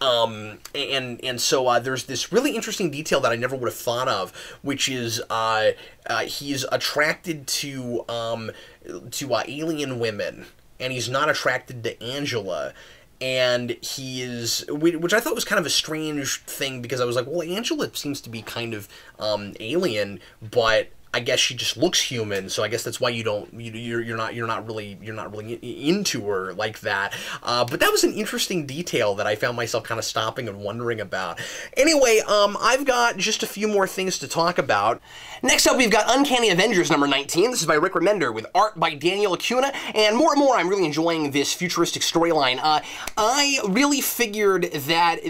So there's this really interesting detail that I never would have thought of, which is he's attracted to alien women, and he's not attracted to Angela. And he is, which I thought was kind of a strange thing, because I was like, well, Angela seems to be kind of alien, but I guess she just looks human, so I guess that's why you're not really into her like that. But that was an interesting detail that I found myself kind of stopping and wondering about. Anyway, I've got just a few more things to talk about. Next up, we've got Uncanny Avengers number 19. This is by Rick Remender with art by Daniel Acuna, and more and more I'm really enjoying this futuristic storyline. I really figured that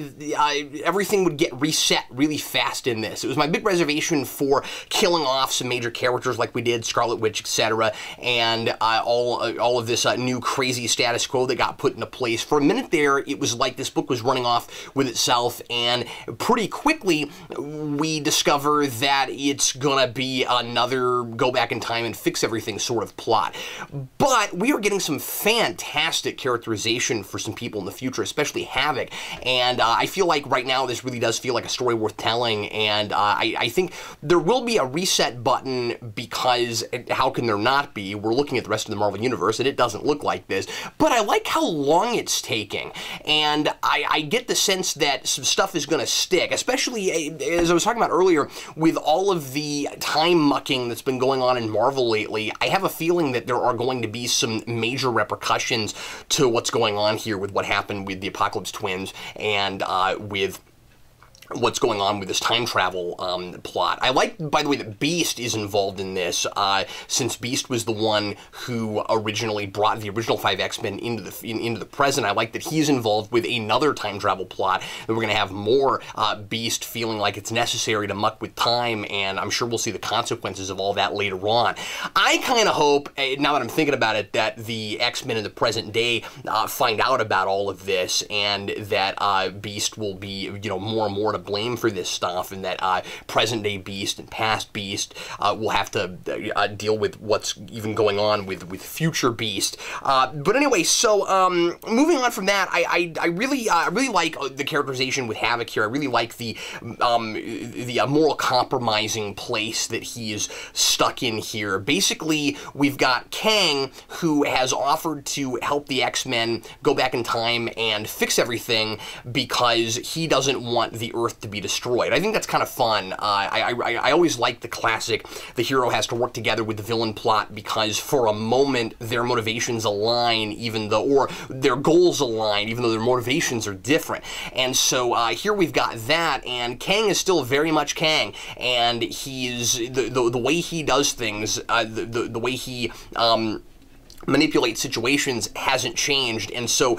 everything would get reset really fast in this. It was my big reservation for killing off some major characters like we did, Scarlet Witch, etc., and all of this new crazy status quo that got put into place. For a minute there, it was like this book was running off with itself, and pretty quickly we discover that it's gonna be another go back in time and fix everything sort of plot. But we are getting some fantastic characterization for some people in the future, especially Havoc, and I feel like right now this really does feel like a story worth telling, and I think there will be a reset button, because how can there not be? We're looking at the rest of the Marvel Universe, and it doesn't look like this, but I like how long it's taking, and I get the sense that some stuff is going to stick, especially, as I was talking about earlier, with all of the time mucking that's been going on in Marvel lately. I have a feeling that there are going to be some major repercussions to what's going on here with what happened with the Apocalypse Twins and with what's going on with this time travel plot. I like, by the way, that Beast is involved in this, since Beast was the one who originally brought the original 5 X-Men into the present. I like that he's involved with another time travel plot, that we're going to have more Beast feeling like it's necessary to muck with time, and I'm sure we'll see the consequences of all that later on. I kind of hope, now that I'm thinking about it, that the X-Men in the present day find out about all of this, and that Beast will be, you know, more and more to blame for this stuff, and that present-day Beast and past Beast will have to deal with what's even going on with future Beast. But anyway, so moving on from that, I really like the characterization with Havoc here. I really like the moral compromising place that he is stuck in here. Basically, we've got Kang, who has offered to help the X-Men go back in time and fix everything because he doesn't want the Earth to be destroyed. I think that's kind of fun. I always like the classic, the hero has to work together with the villain plot, because for a moment their motivations align, even though, or their goals align, even though their motivations are different. And so here we've got that, and Kang is still very much Kang, and he's the way he does things, the way he manipulate situations hasn't changed. And so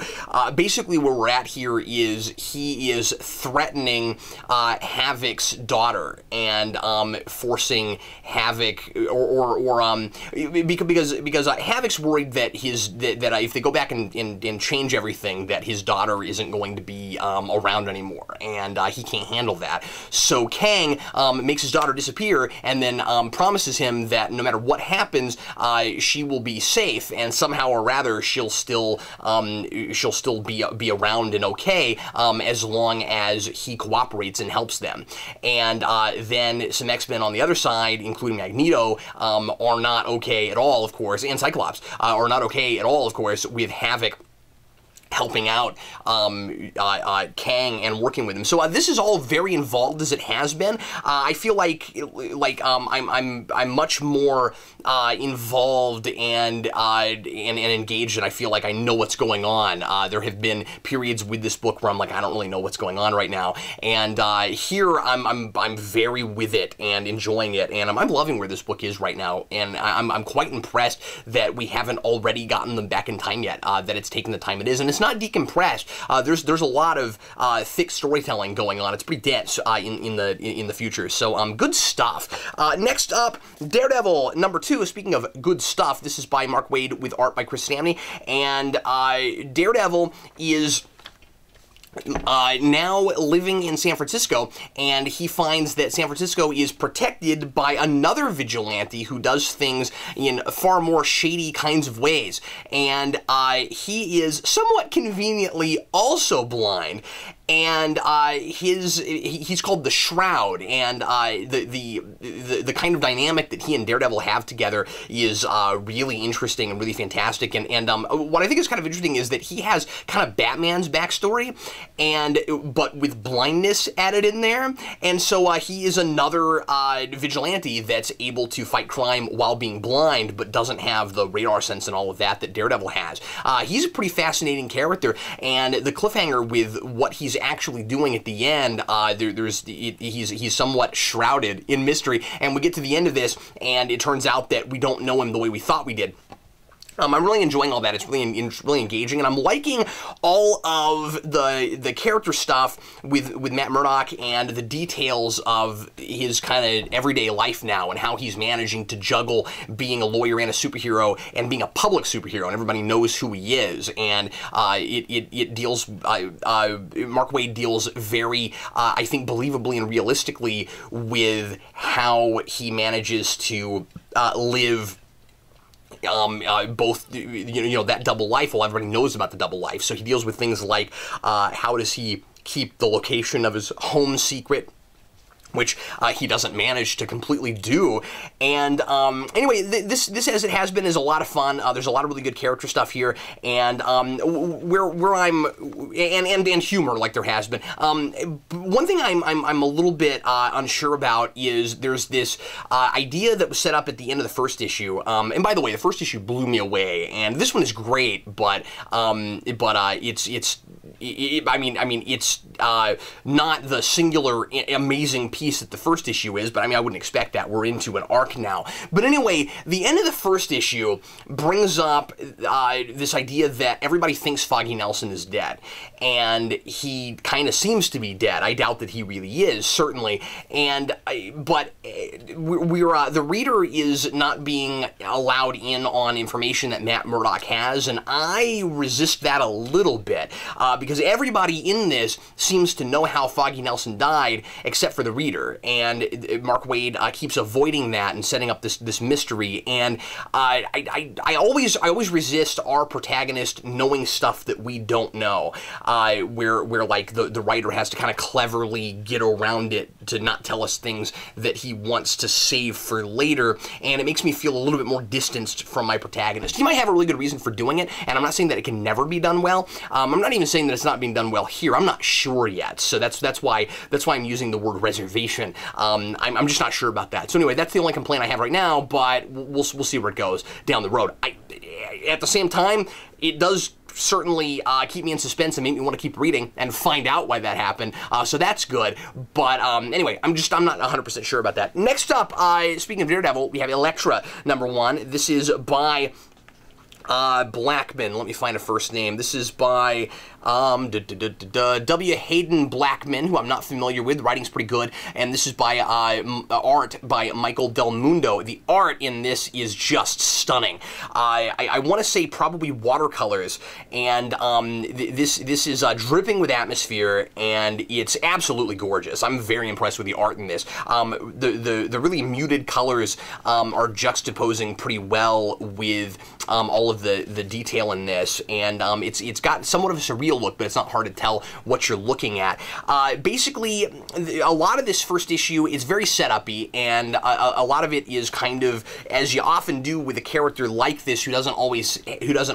basically where we're at here is he is threatening Havoc's daughter and forcing Havoc because Havoc's worried that that if they go back and change everything, that his daughter isn't going to be around anymore, and he can't handle that. So Kang makes his daughter disappear, and then promises him that no matter what happens, she will be safe, and somehow or rather she'll still be around and okay, as long as he cooperates and helps them. And then some X-Men on the other side, including Magneto, are not okay at all, of course, and Cyclops are not okay at all, of course, with Havoc helping out Kang and working with him. So this is all very involved as it has been. I feel like I'm much more involved and engaged, and I feel like I know what's going on. There have been periods with this book where I'm like, I don't really know what's going on right now, and here I'm very with it and enjoying it, and I'm loving where this book is right now, and I'm quite impressed that we haven't already gotten them back in time yet. That it's taken the time it is, and it's not decompressed. There's a lot of thick storytelling going on. It's pretty dense in the future. So good stuff. Next up, Daredevil #2. Speaking of good stuff, this is by Mark Waid with art by Chris Samney, and Daredevil is now living in San Francisco, and he finds that San Francisco is protected by another vigilante who does things in far more shady kinds of ways, and he is somewhat conveniently also blind. And he's called the Shroud, and the kind of dynamic that he and Daredevil have together is really interesting and really fantastic. And what I think is kind of interesting is that he has kind of Batman's backstory, but with blindness added in there. And so he is another vigilante that's able to fight crime while being blind, but doesn't have the radar sense and all of that Daredevil has. He's a pretty fascinating character, and the cliffhanger with what he's actually doing at the end, he's somewhat shrouded in mystery, and we get to the end of this, and it turns out that we don't know him the way we thought we did. I'm really enjoying all that. It's really engaging, and I'm liking all of the character stuff with Matt Murdock and the details of his kind of everyday life now and how he's managing to juggle being a lawyer and a superhero and being a public superhero, and everybody knows who he is. And it deals Mark Waid deals very I think believably and realistically with how he manages to live both, that double life. Well, everybody knows about the double life, so he deals with things like how does he keep the location of his home secret, which he doesn't manage to completely do. And anyway, this as it has been is a lot of fun. There's a lot of really good character stuff here, and where I'm and humor like there has been. One thing I'm a little bit unsure about is there's this idea that was set up at the end of the first issue. And by the way, the first issue blew me away, and this one is great, but it's not the singular amazing piece that the first issue is, but I wouldn't expect that. We're into an arc now. But anyway, the end of the first issue brings up this idea that everybody thinks Foggy Nelson is dead, and he kind of seems to be dead. I doubt that he really is, certainly. But the reader is not being allowed in on information that Matt Murdock has, and I resist that a little bit, because everybody in this seems to know how Foggy Nelson died, except for the reader. And Mark Waid keeps avoiding that and setting up this mystery. And I always resist our protagonist knowing stuff that we don't know, where like the writer has to kind of cleverly get around it to not tell us things that he wants to save for later. And it makes me feel a little bit more distanced from my protagonist. He might have a really good reason for doing it, and I'm not saying that it can never be done well. I'm not even saying that it's not being done well here. I'm not sure yet. So that's why I'm using the word reservation. I'm just not sure about that. So anyway, that's the only complaint I have right now, but we'll see where it goes down the road. At the same time, it does certainly keep me in suspense and make me want to keep reading and find out why that happened. So that's good. But anyway, I'm not 100% sure about that. Next up, speaking of Daredevil, we have Elektra #1. This is by Blackman. Let me find a first name. This is by W. Hayden Blackman, who I'm not familiar with. The writing's pretty good, and this is by art by Michael Del Mundo. The art in this is just stunning. I want to say probably watercolors, and this is dripping with atmosphere, and it's absolutely gorgeous. I'm very impressed with the art in this. The really muted colors are juxtaposing pretty well with all of the detail in this, and it's got somewhat of a surreal look, but it's not hard to tell what you're looking at. Basically, a lot of this first issue is very set-up-y, and a lot of it is kind of, as you often do with a character like this who doesn't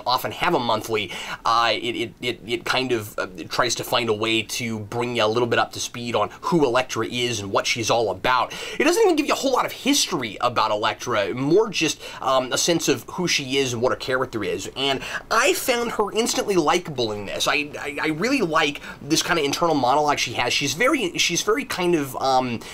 often have a monthly, it kind of tries to find a way to bring you a little bit up to speed on who Elektra is and what she's all about. It doesn't even give you a whole lot of history about Elektra, more just a sense of who she is and what her character is, and I found her instantly likable in this. I really like this kind of internal monologue she has. She's very kind of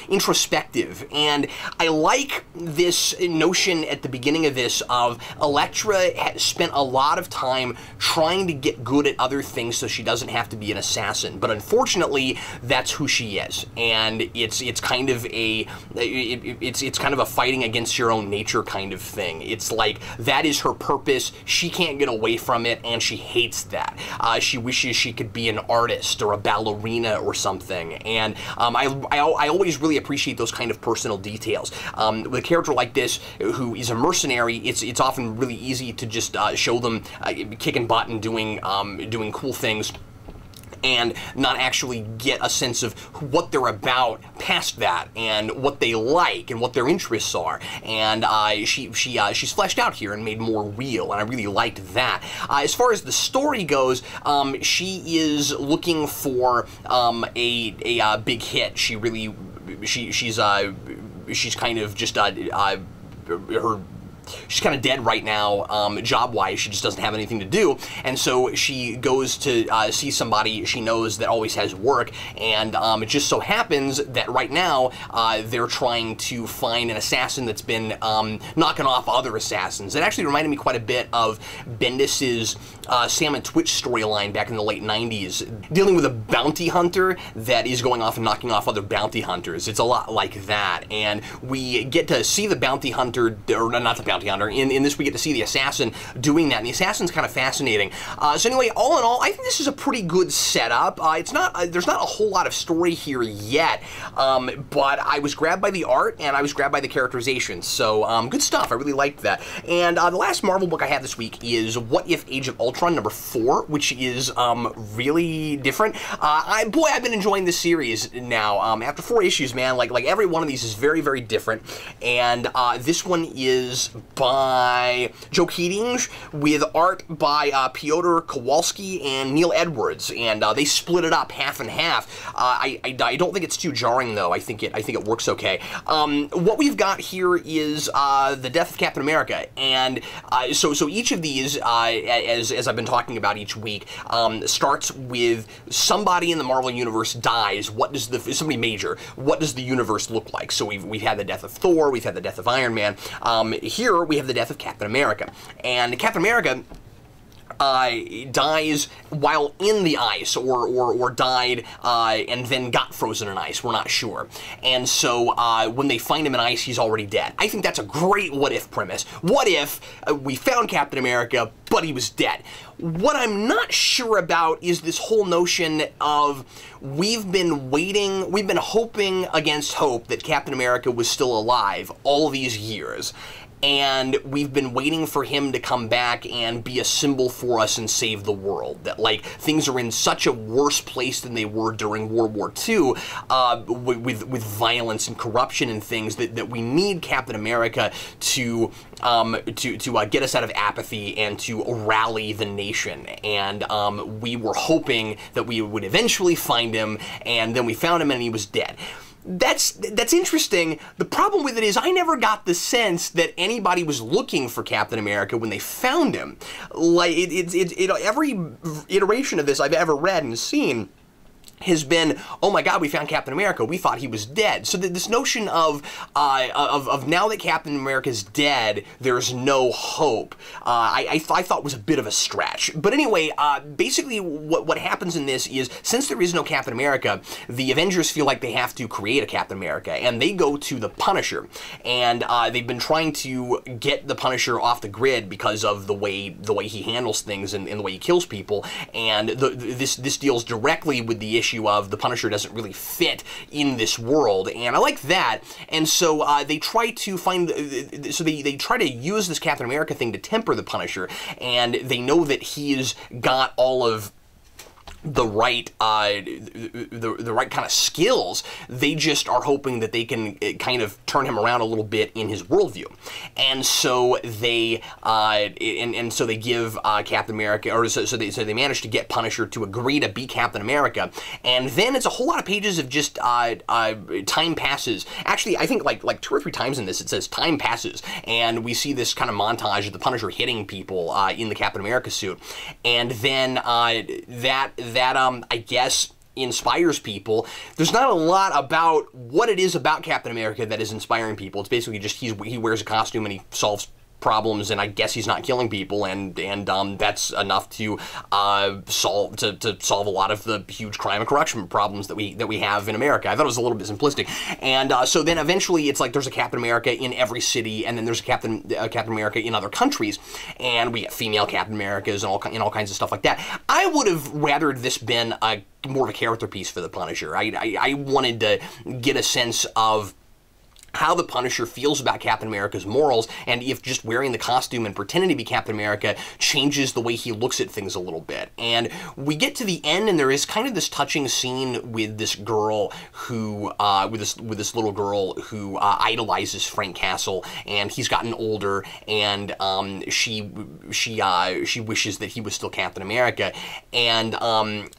introspective, and I like this notion at the beginning of this of Elektra has spent a lot of time trying to get good at other things so she doesn't have to be an assassin, but unfortunately that's who she is, and it's kind of a fighting against your own nature kind of thing. It's like that is her purpose. She can't get away from it, and she hates that. She wishes she could be an artist or a ballerina or something, and I always really appreciate those kind of personal details. With a character like this who is a mercenary, it's often really easy to just show them kicking butt and doing cool things, and not actually get a sense of what they're about past that, and what they like, and what their interests are. And she's fleshed out here and made more real, and I really liked that. As far as the story goes, she is looking for a big hit. She's kind of just her she's kind of dead right now, job-wise. She just doesn't have anything to do, and so she goes to see somebody she knows that always has work, and it just so happens that right now they're trying to find an assassin that's been knocking off other assassins. It actually reminded me quite a bit of Bendis's Sam and Twitch storyline back in the late 90s, dealing with a bounty hunter that is going off and knocking off other bounty hunters. It's a lot like that, and we get to see the bounty hunter, or not the bounty hunter, in this we get to see the assassin doing that, and the assassin's kind of fascinating. So anyway, all in all, I think this is a pretty good setup. It's not, there's not a whole lot of story here yet, but I was grabbed by the art, and I was grabbed by the characterization, so good stuff. I really liked that. And the last Marvel book I have this week is What If Age of Ultron number 4, which is really different. Boy, I've been enjoying this series now. After 4 issues, man, like every one of these is very, very different. And this one is by Joe Keating with art by Piotr Kowalski and Neil Edwards, and they split it up half and half. I don't think it's too jarring though. I think it works okay. What we've got here is the death of Captain America, and so each of these, as I've been talking about each week, starts with somebody in the Marvel Universe dies. What does somebody major? What does the universe look like? So we've had the death of Thor, we've had the death of Iron Man. Here we have the death of Captain America, and Captain America dies while in the ice, or died and then got frozen in ice. We're not sure. And so when they find him in ice, he's already dead. I think that's a great what-if premise. What if we found Captain America, but he was dead? What I'm not sure about is this whole notion of we've been hoping against hope that Captain America was still alive all these years. And we've been waiting for him to come back and be a symbol for us and save the world. That, like, things are in such a worse place than they were during World War II, with violence and corruption and things, that we need Captain America to get us out of apathy and to rally the nation. And we were hoping that we would eventually find him, and then we found him and he was dead. That's interesting. The problem with it is I never got the sense that anybody was looking for Captain America when they found him. Like, every iteration of this I've ever read and seen has been, oh my God, we found Captain America. We thought he was dead. So this notion of now that Captain America's dead, there's no hope, I thought was a bit of a stretch. But anyway, basically what happens in this is, since there is no Captain America, the Avengers feel like they have to create a Captain America, and they go to the Punisher. And they've been trying to get the Punisher off the grid because of the way he handles things and the way he kills people. And this deals directly with the issue of the Punisher doesn't really fit in this world, and I like that. And so they try to find, so they try to use this Captain America thing to temper the Punisher, and they know that he's got all of the right the right kind of skills. They just are hoping that they can kind of turn him around a little bit in his worldview, and so they so they give Captain America, or so they manage to get Punisher to agree to be Captain America, and then it's a whole lot of pages of just time passes. Actually, I think like 2 or 3 times in this it says time passes, and we see this kind of montage of the Punisher hitting people in the Captain America suit, and then that I guess inspires people. There's not a lot about what it is about Captain America that is inspiring people. It's basically just he wears a costume and he solves problems, and I guess he's not killing people, and that's enough to solve a lot of the huge crime and corruption problems that we have in America. I thought it was a little bit simplistic, and so then eventually it's like there's a Captain America in every city, and then there's a Captain America in other countries, and we get female Captain Americas and all kinds of stuff like that. I would have rather this been more of a character piece for the Punisher. I wanted to get a sense of how the Punisher feels about Captain America's morals, and if just wearing the costume and pretending to be Captain America changes the way he looks at things a little bit. And we get to the end, and there is kind of this touching scene with this girl who, with this little girl who idolizes Frank Castle, and he's gotten older, and she wishes that he was still Captain America, and and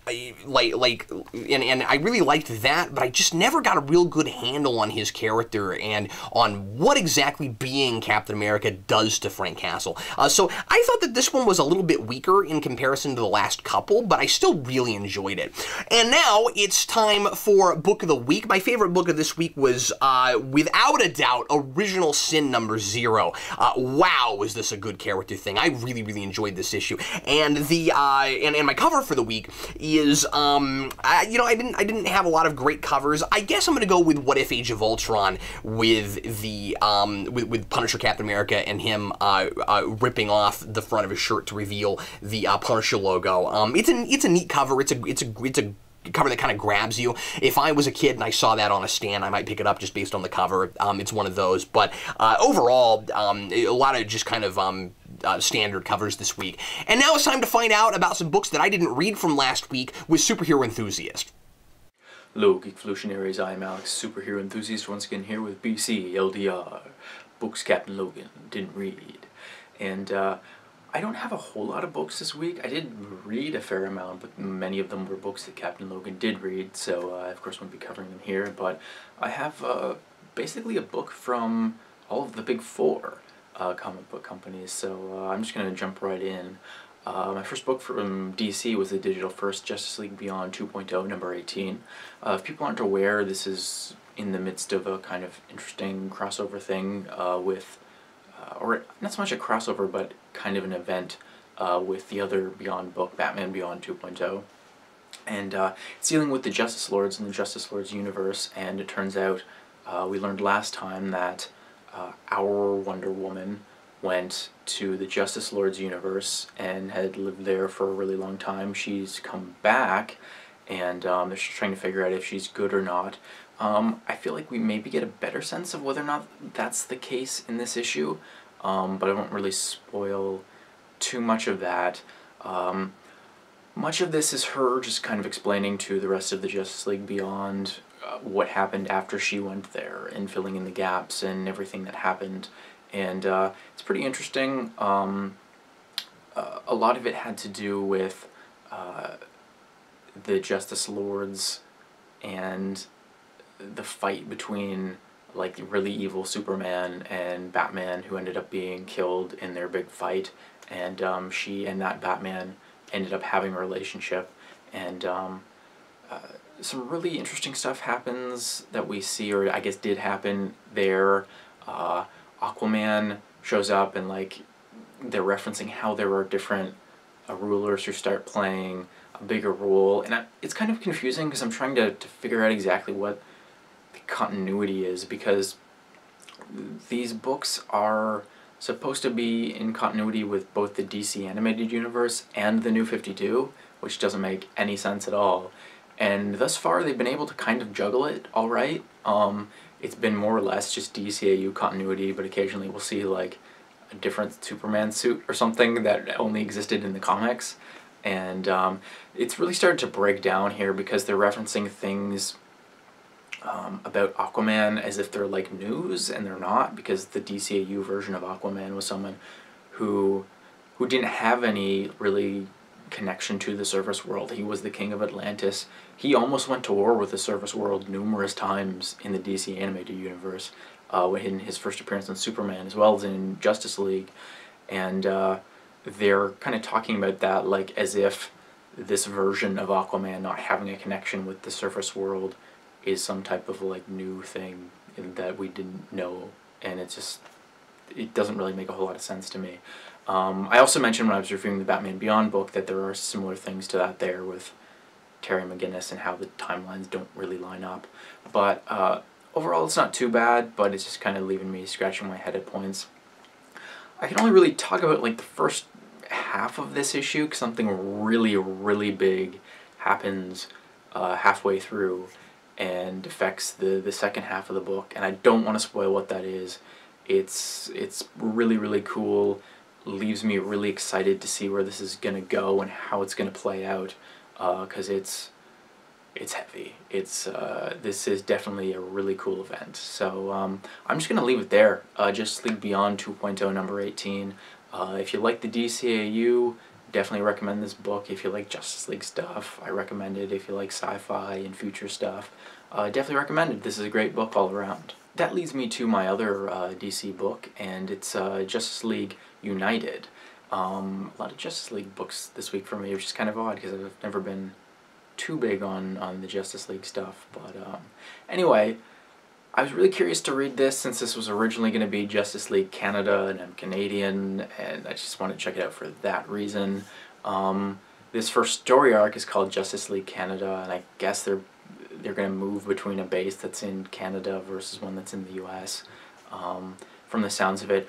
I really liked that, but I just never got a real good handle on his character and on what exactly being Captain America does to Frank Castle. So I thought that this one was a little bit weaker in comparison to the last couple, but I still really enjoyed it. And now it's time for Book of the Week. My favorite book of this week was, without a doubt, Original Sin #0. Wow, was this a good character thing. I really, really enjoyed this issue. And the and my cover for the week is, I didn't have a lot of great covers. I guess I'm gonna go with What If Age of Ultron with the with Punisher Captain America and him ripping off the front of his shirt to reveal the Punisher logo. It's a neat cover. It's a cover that kind of grabs you. If I was a kid and I saw that on a stand, I might pick it up just based on the cover. It's one of those. But overall, a lot of just kind of standard covers this week. And now it's time to find out about some books that I didn't read from last week with Superhero Enthusiast. Hello, Geekvolutionaries. I am Alex, Superhero Enthusiast, once again here with BCLDR. Books Captain Logan didn't read. And I don't have a whole lot of books this week. I did read a fair amount, but many of them were books that Captain Logan did read, so I of course won't be covering them here. But I have basically a book from all of the big four comic book companies, so I'm just going to jump right in. My first book from DC was the digital first, Justice League Beyond 2.0, number 18. If people aren't aware, this is in the midst of a kind of interesting crossover thing with, or not so much a crossover, but kind of an event with the other Beyond book, Batman Beyond 2.0. And it's dealing with the Justice Lords and the Justice Lords universe, and it turns out, we learned last time that our Wonder Woman went to the Justice Lords universe and had lived there for a really long time. She's come back, and they're just trying to figure out if she's good or not. I feel like we maybe get a better sense of whether or not that's the case in this issue, but I won't really spoil too much of that. Much of this is her just kind of explaining to the rest of the Justice League Beyond what happened after she went there and filling in the gaps and everything that happened. And it's pretty interesting. A lot of it had to do with the Justice Lords and the fight between like the really evil Superman and Batman, who ended up being killed in their big fight. And she and that Batman ended up having a relationship. And some really interesting stuff happens that we see, or I guess did happen there. Aquaman shows up, and like they're referencing how there are different rulers who start playing a bigger role, and it's kind of confusing because I'm trying to figure out exactly what the continuity is, because these books are supposed to be in continuity with both the DC animated universe and the New 52, which doesn't make any sense at all. And thus far they've been able to kind of juggle it all right. It's been more or less just DCAU continuity, but occasionally we'll see like a different Superman suit or something that only existed in the comics. And it's really started to break down here because they're referencing things about Aquaman as if they're like news, and they're not, because the DCAU version of Aquaman was someone who didn't have any really connection to the surface world. He was the king of Atlantis. He almost went to war with the surface world numerous times in the DC animated universe, in his first appearance on Superman as well as in Justice League. And they're kind of talking about that like as if this version of Aquaman not having a connection with the surface world is some type of like new thing that we didn't know, and it doesn't really make a whole lot of sense to me. I also mentioned when I was reviewing the Batman Beyond book that there are similar things to that there with Terry McGinnis and how the timelines don't really line up. But overall it's not too bad, but it's just kind of leaving me scratching my head at points. I can only really talk about like the first half of this issue, because something really, really big happens halfway through and affects the second half of the book, and I don't want to spoil what that is. It's really, really cool. Leaves me really excited to see where this is going to go and how it's going to play out, because it's heavy. This is definitely a really cool event. So I'm just going to leave it there. Justice League Beyond 2.0 number 18. If you like the DCAU, definitely recommend this book. If you like Justice League stuff, I recommend it. If you like sci-fi and future stuff, definitely recommend it. This is a great book all around. that leads me to my other DC book, and it's Justice League United. A lot of Justice League books this week for me, which is kind of odd because I've never been too big on the Justice League stuff. But anyway, I was really curious to read this since this was originally going to be Justice League Canada, and I'm Canadian, and I just wanted to check it out for that reason. This first story arc is called Justice League Canada, and I guess they're going to move between a base that's in Canada versus one that's in the US, from the sounds of it.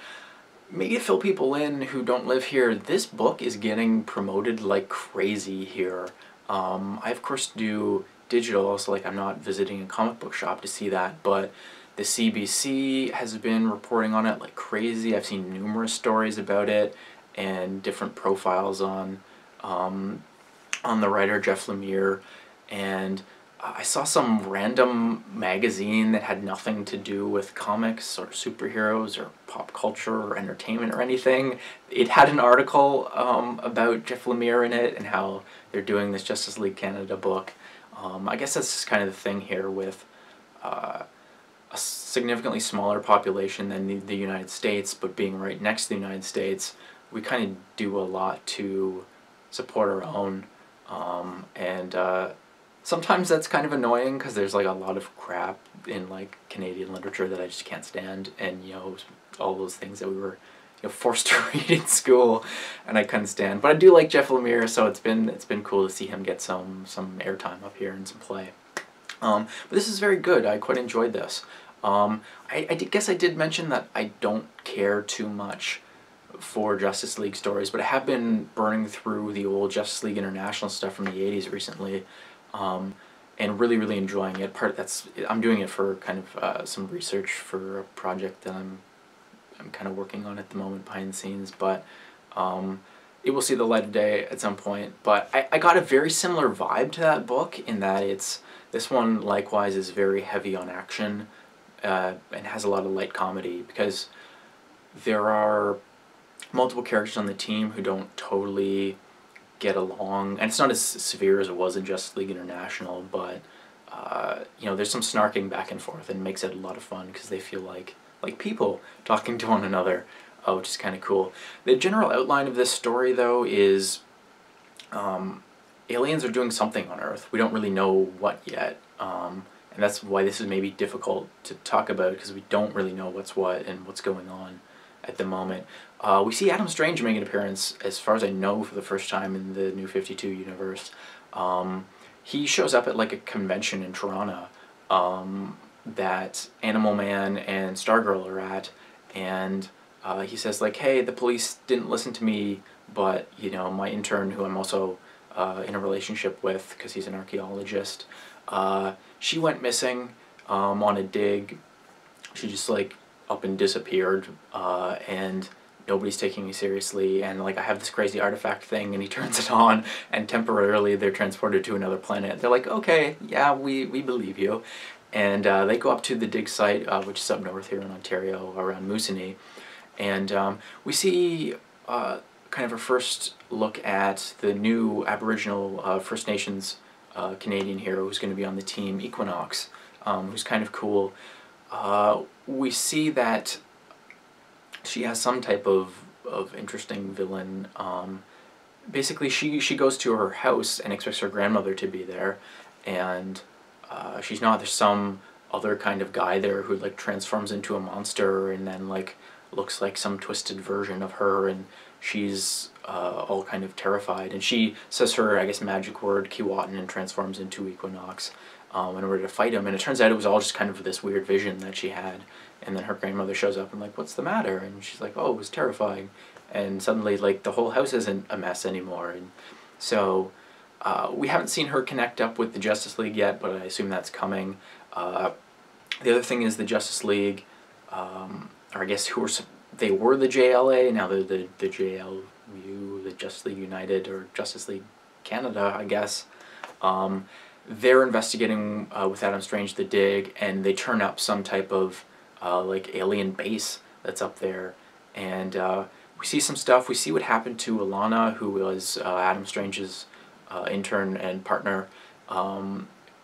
Maybe to fill people in who don't live here, this book is getting promoted like crazy here. I of course do digital, so like I'm not visiting a comic book shop to see that, but the CBC has been reporting on it like crazy. I've seen numerous stories about it and different profiles on the writer Jeff Lemire, and I saw some random magazine that had nothing to do with comics or superheroes or pop culture or entertainment or anything. It had an article about Jeff Lemire in it and how they're doing this Justice League Canada book. I guess that's just kind of the thing here with a significantly smaller population than the United States, but being right next to the United States, we kind of do a lot to support our own, and sometimes that's kind of annoying because there's like a lot of crap in like Canadian literature that I just can't stand, and you know, all those things that we were, you know, forced to read in school and I couldn't stand. But I do like Jeff Lemire, so it's been cool to see him get some airtime up here and some play. But this is very good. I quite enjoyed this. Guess I did mention that I don't care too much for Justice League stories, but I have been burning through the old Justice League International stuff from the 80s recently, and really enjoying it. I'm doing it for kind of some research for a project that I'm kind of working on at the moment behind the scenes, but it will see the light of day at some point. But I got a very similar vibe to that book in that this one likewise is very heavy on action, and has a lot of light comedy because there are multiple characters on the team who don't totally get along, and it's not as severe as it was in Justice League International, but you know, there's some snarking back and forth, and it makes it a lot of fun because they feel like people talking to one another, which is kind of cool. The general outline of this story, though, is aliens are doing something on Earth. We don't really know what yet, and that's why this is maybe difficult to talk about, because we don't really know what's what and what's going on at the moment. We see Adam Strange make an appearance, as far as I know, for the first time in the New 52 universe. He shows up at like a convention in Toronto that Animal Man and Stargirl are at, and he says like, hey, the police didn't listen to me, but you know, my intern, who I'm also in a relationship with because he's an archaeologist, she went missing on a dig. She just like up and disappeared, and nobody's taking me seriously, and like I have this crazy artifact thing, and he turns it on, and temporarily they're transported to another planet. They're like, okay, yeah, we believe you. And they go up to the dig site, which is up north here in Ontario, around Moosonee, and we see kind of a first look at the new Aboriginal First Nations Canadian hero who's going to be on the team, Equinox, who's kind of cool. We see that she has some type of interesting villain. Basically, she goes to her house and expects her grandmother to be there, and she's not. There's some other kind of guy there who like transforms into a monster and then like looks like some twisted version of her, and she's all kind of terrified, and she says her, I guess, magic word Kiwatan and transforms into Equinox in order to fight him. And it turns out it was all just kind of this weird vision that she had, and then her grandmother shows up and like, what's the matter? And she's like, oh, it was terrifying. And suddenly like the whole house isn't a mess anymore. And so we haven't seen her connect up with the Justice League yet, but I assume that's coming. The other thing is the Justice League, or I guess they were the JLA, now they're the JLU, the Justice League United, or Justice League Canada, I guess. They're investigating with Adam Strange the dig, and they turn up some type of like alien base that's up there, and we see some stuff. We see what happened to Alana, who was Adam Strange's intern and partner.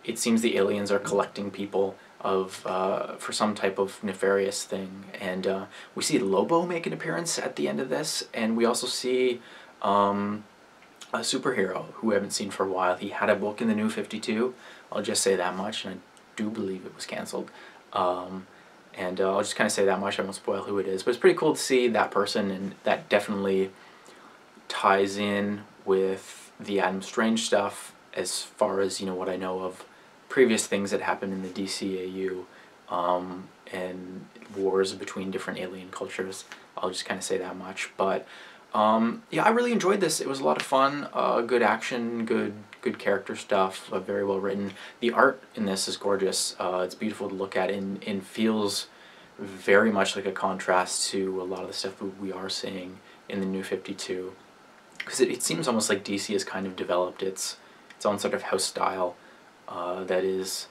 It seems the aliens are collecting people for some type of nefarious thing. And we see Lobo make an appearance at the end of this, and we also see a superhero who we haven't seen for a while. He had a book in the New 52, I'll just say that much, and I do believe it was cancelled. And I'll just kind of say that much, I won't spoil who it is, but it's pretty cool to see that person, and that definitely ties in with the Adam Strange stuff as far as, you know, what I know of previous things that happened in the DCAU, and wars between different alien cultures. I'll just kind of say that much. But yeah, I really enjoyed this. It was a lot of fun, good action, good character stuff, very well written. The art in this is gorgeous. It's beautiful to look at, and feels very much like a contrast to a lot of the stuff we are seeing in the New 52. Because it seems almost like DC has kind of developed its own sort of house style that is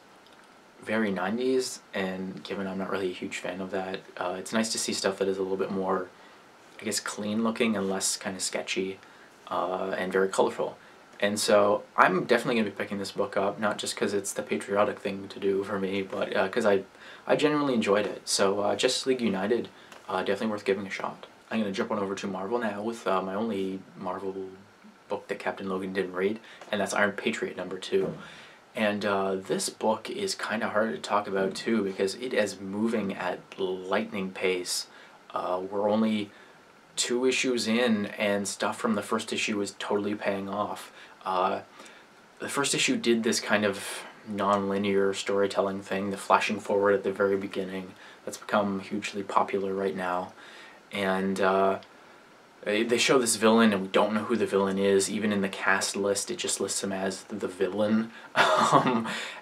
very 90s, and given I'm not really a huge fan of that, it's nice to see stuff that is a little bit more, I guess, clean looking and less kind of sketchy, and very colorful. And so I'm definitely going to be picking this book up, not just because it's the patriotic thing to do for me, but because I genuinely enjoyed it. So Justice League United, definitely worth giving a shot. I'm going to jump on over to Marvel now with my only Marvel book that Captain Logan didn't read, and that's Iron Patriot #2. And this book is kind of hard to talk about too, because it is moving at lightning pace. We're only 2 issues in, and stuff from the first issue is totally paying off. The first issue did this kind of non-linear storytelling thing, the flashing forward at the very beginning, that's become hugely popular right now. And they show this villain, and we don't know who the villain is. Even in the cast list, it just lists him as the villain.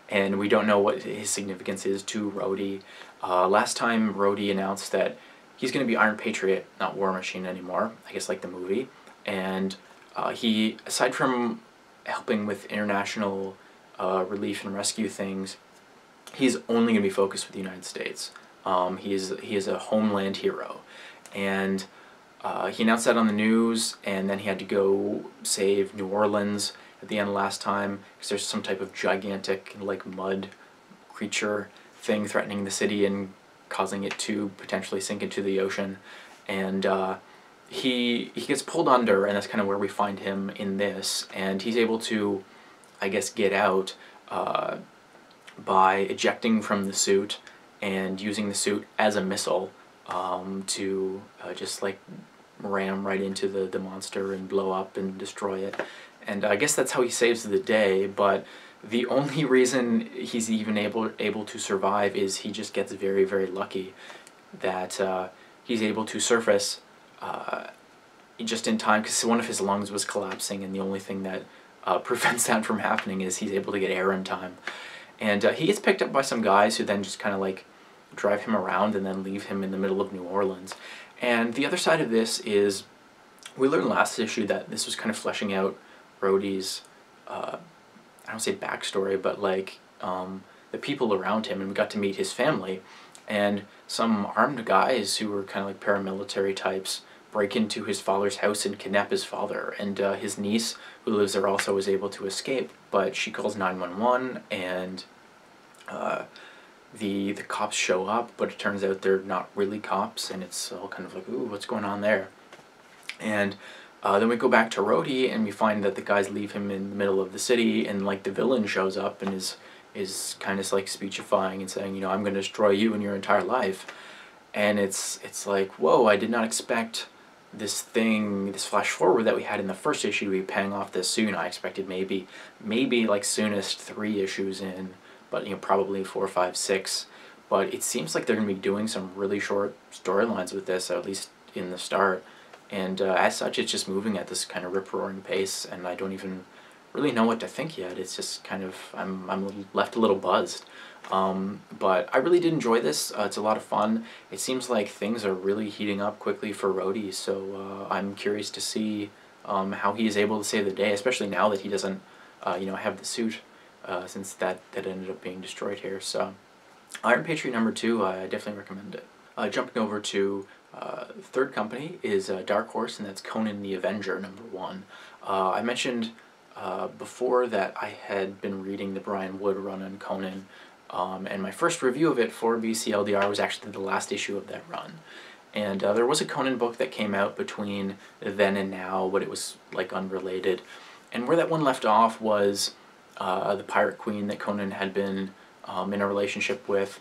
And we don't know what his significance is to Rhodey. Last time, Rhodey announced that he's going to be Iron Patriot, not War Machine anymore, I guess like the movie. And he, aside from helping with international relief and rescue things, he's only going to be focused with the United States. He is a homeland hero. And he announced that on the news, and then he had to go save New Orleans at the end of last time, because there's some type of gigantic, like, mud creature thing threatening the city and causing it to potentially sink into the ocean. And he gets pulled under, and that's kind of where we find him in this. And he's able to, I guess, get out by ejecting from the suit and using the suit as a missile to just like ram right into the monster and blow up and destroy it. And I guess that's how he saves the day, but the only reason he's even able to survive is he just gets very, very lucky that he's able to surface just in time, because one of his lungs was collapsing, and the only thing that prevents that from happening is he's able to get air in time. And he gets picked up by some guys who then just kind of like drive him around and then leave him in the middle of New Orleans. And the other side of this is, we learned last issue that this was kind of fleshing out Rhodey's, I don't say backstory, but like the people around him, and we got to meet his family. And some armed guys who were kind of like paramilitary types break into his father's house and kidnap his father. And his niece, who lives there also, was able to escape, but she calls 911, and the cops show up, but it turns out they're not really cops, and it's all kind of like, ooh, what's going on there? And then we go back to Rhodey, and we find that the guys leave him in the middle of the city, and like the villain shows up and is kind of like speechifying and saying, you know, I'm going to destroy you and your entire life. And it's like, whoa, I did not expect this flash forward that we had in the first issue to be paying off this soon. I expected maybe like soonest 3 issues in, but, you know, probably 4, 5, 6. But it seems like they're going to be doing some really short storylines with this, at least in the start. And as such, it's just moving at this kind of rip-roaring pace, and I don't even really know what to think yet. It's just kind of, I'm left a little buzzed. But I really did enjoy this. It's a lot of fun. It seems like things are really heating up quickly for Rhodey, so I'm curious to see how he is able to save the day, especially now that he doesn't you know, have the suit, since that ended up being destroyed here. So Iron Patriot #2, I definitely recommend it. Jumping over to the third company is Dark Horse, and that's Conan the Avenger #1. I mentioned before that I had been reading the Brian Wood run on Conan, And my first review of it for BCLDR was actually the last issue of that run. And there was a Conan book that came out between then and now, but it was like unrelated. And where that one left off was the Pirate Queen that Conan had been in a relationship with.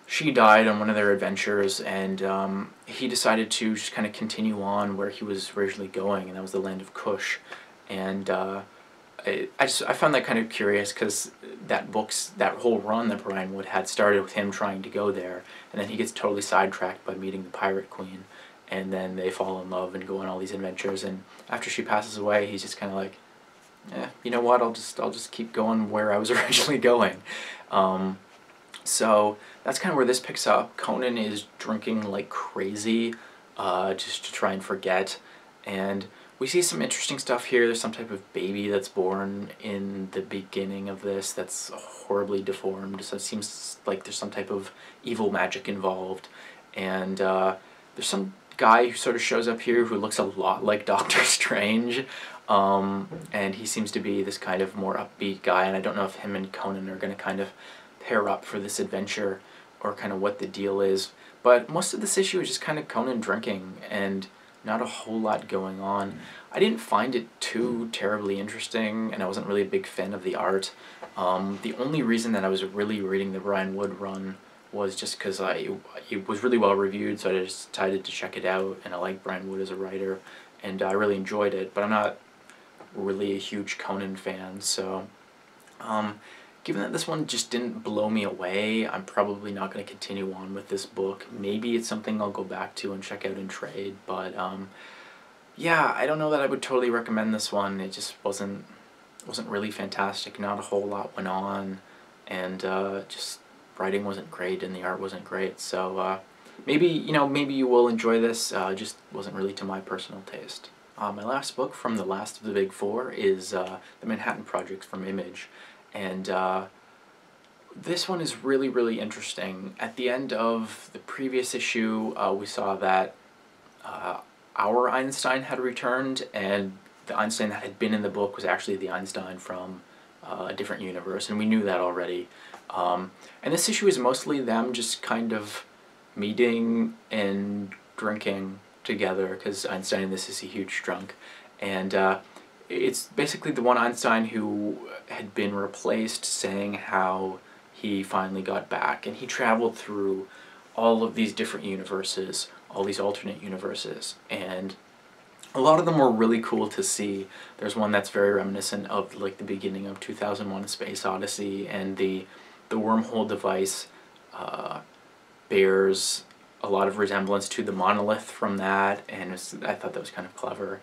She died on one of their adventures, and he decided to just kind of continue on where he was originally going, and that was the land of Kush. And I found that kind of curious, because that whole run that Brian Wood had started with him trying to go there, and then he gets totally sidetracked by meeting the Pirate Queen, and then they fall in love and go on all these adventures, and after she passes away, he's just kind of like, you know what, I'll just keep going where I was originally going. So that's kind of where this picks up. Conan is drinking like crazy, just to try and forget, and we see some interesting stuff here. There's some type of baby that's born in the beginning of this that's horribly deformed, so it seems like there's some type of evil magic involved, and there's some guy who sort of shows up here who looks a lot like Doctor Strange, and he seems to be this kind of more upbeat guy, and I don't know if him and Conan are going to kind of pair up for this adventure, or kind of what the deal is, but most of this issue is just kind of Conan drinking, and not a whole lot going on. I didn't find it too terribly interesting, and I wasn't really a big fan of the art. The only reason that I was really reading the Brian Wood run was just because it was really well reviewed, so I just decided to check it out, and I like Brian Wood as a writer, and I really enjoyed it, but I'm not really a huge Conan fan, so given that this one just didn't blow me away, I'm probably not going to continue on with this book. Maybe it's something I'll go back to and check out in trade, but yeah, I don't know that I would totally recommend this one. It just wasn't really fantastic. Not a whole lot went on, and just writing wasn't great and the art wasn't great. So maybe you will enjoy this. Just wasn't really to my personal taste. My last book from the last of the big four is The Manhattan Project from Image. And this one is really, really interesting. At the end of the previous issue, we saw that our Einstein had returned, and the Einstein that had been in the book was actually the Einstein from a different universe, and we knew that already. And this issue is mostly them just kind of meeting and drinking together, because Einstein in this is a huge drunk. And it's basically the one Einstein who had been replaced saying how he finally got back, and he traveled through all of these different universes, all these alternate universes, and a lot of them were really cool to see. There's one that's very reminiscent of like the beginning of 2001: A Space Odyssey, and the wormhole device bears a lot of resemblance to the monolith from that, and I thought that was kind of clever.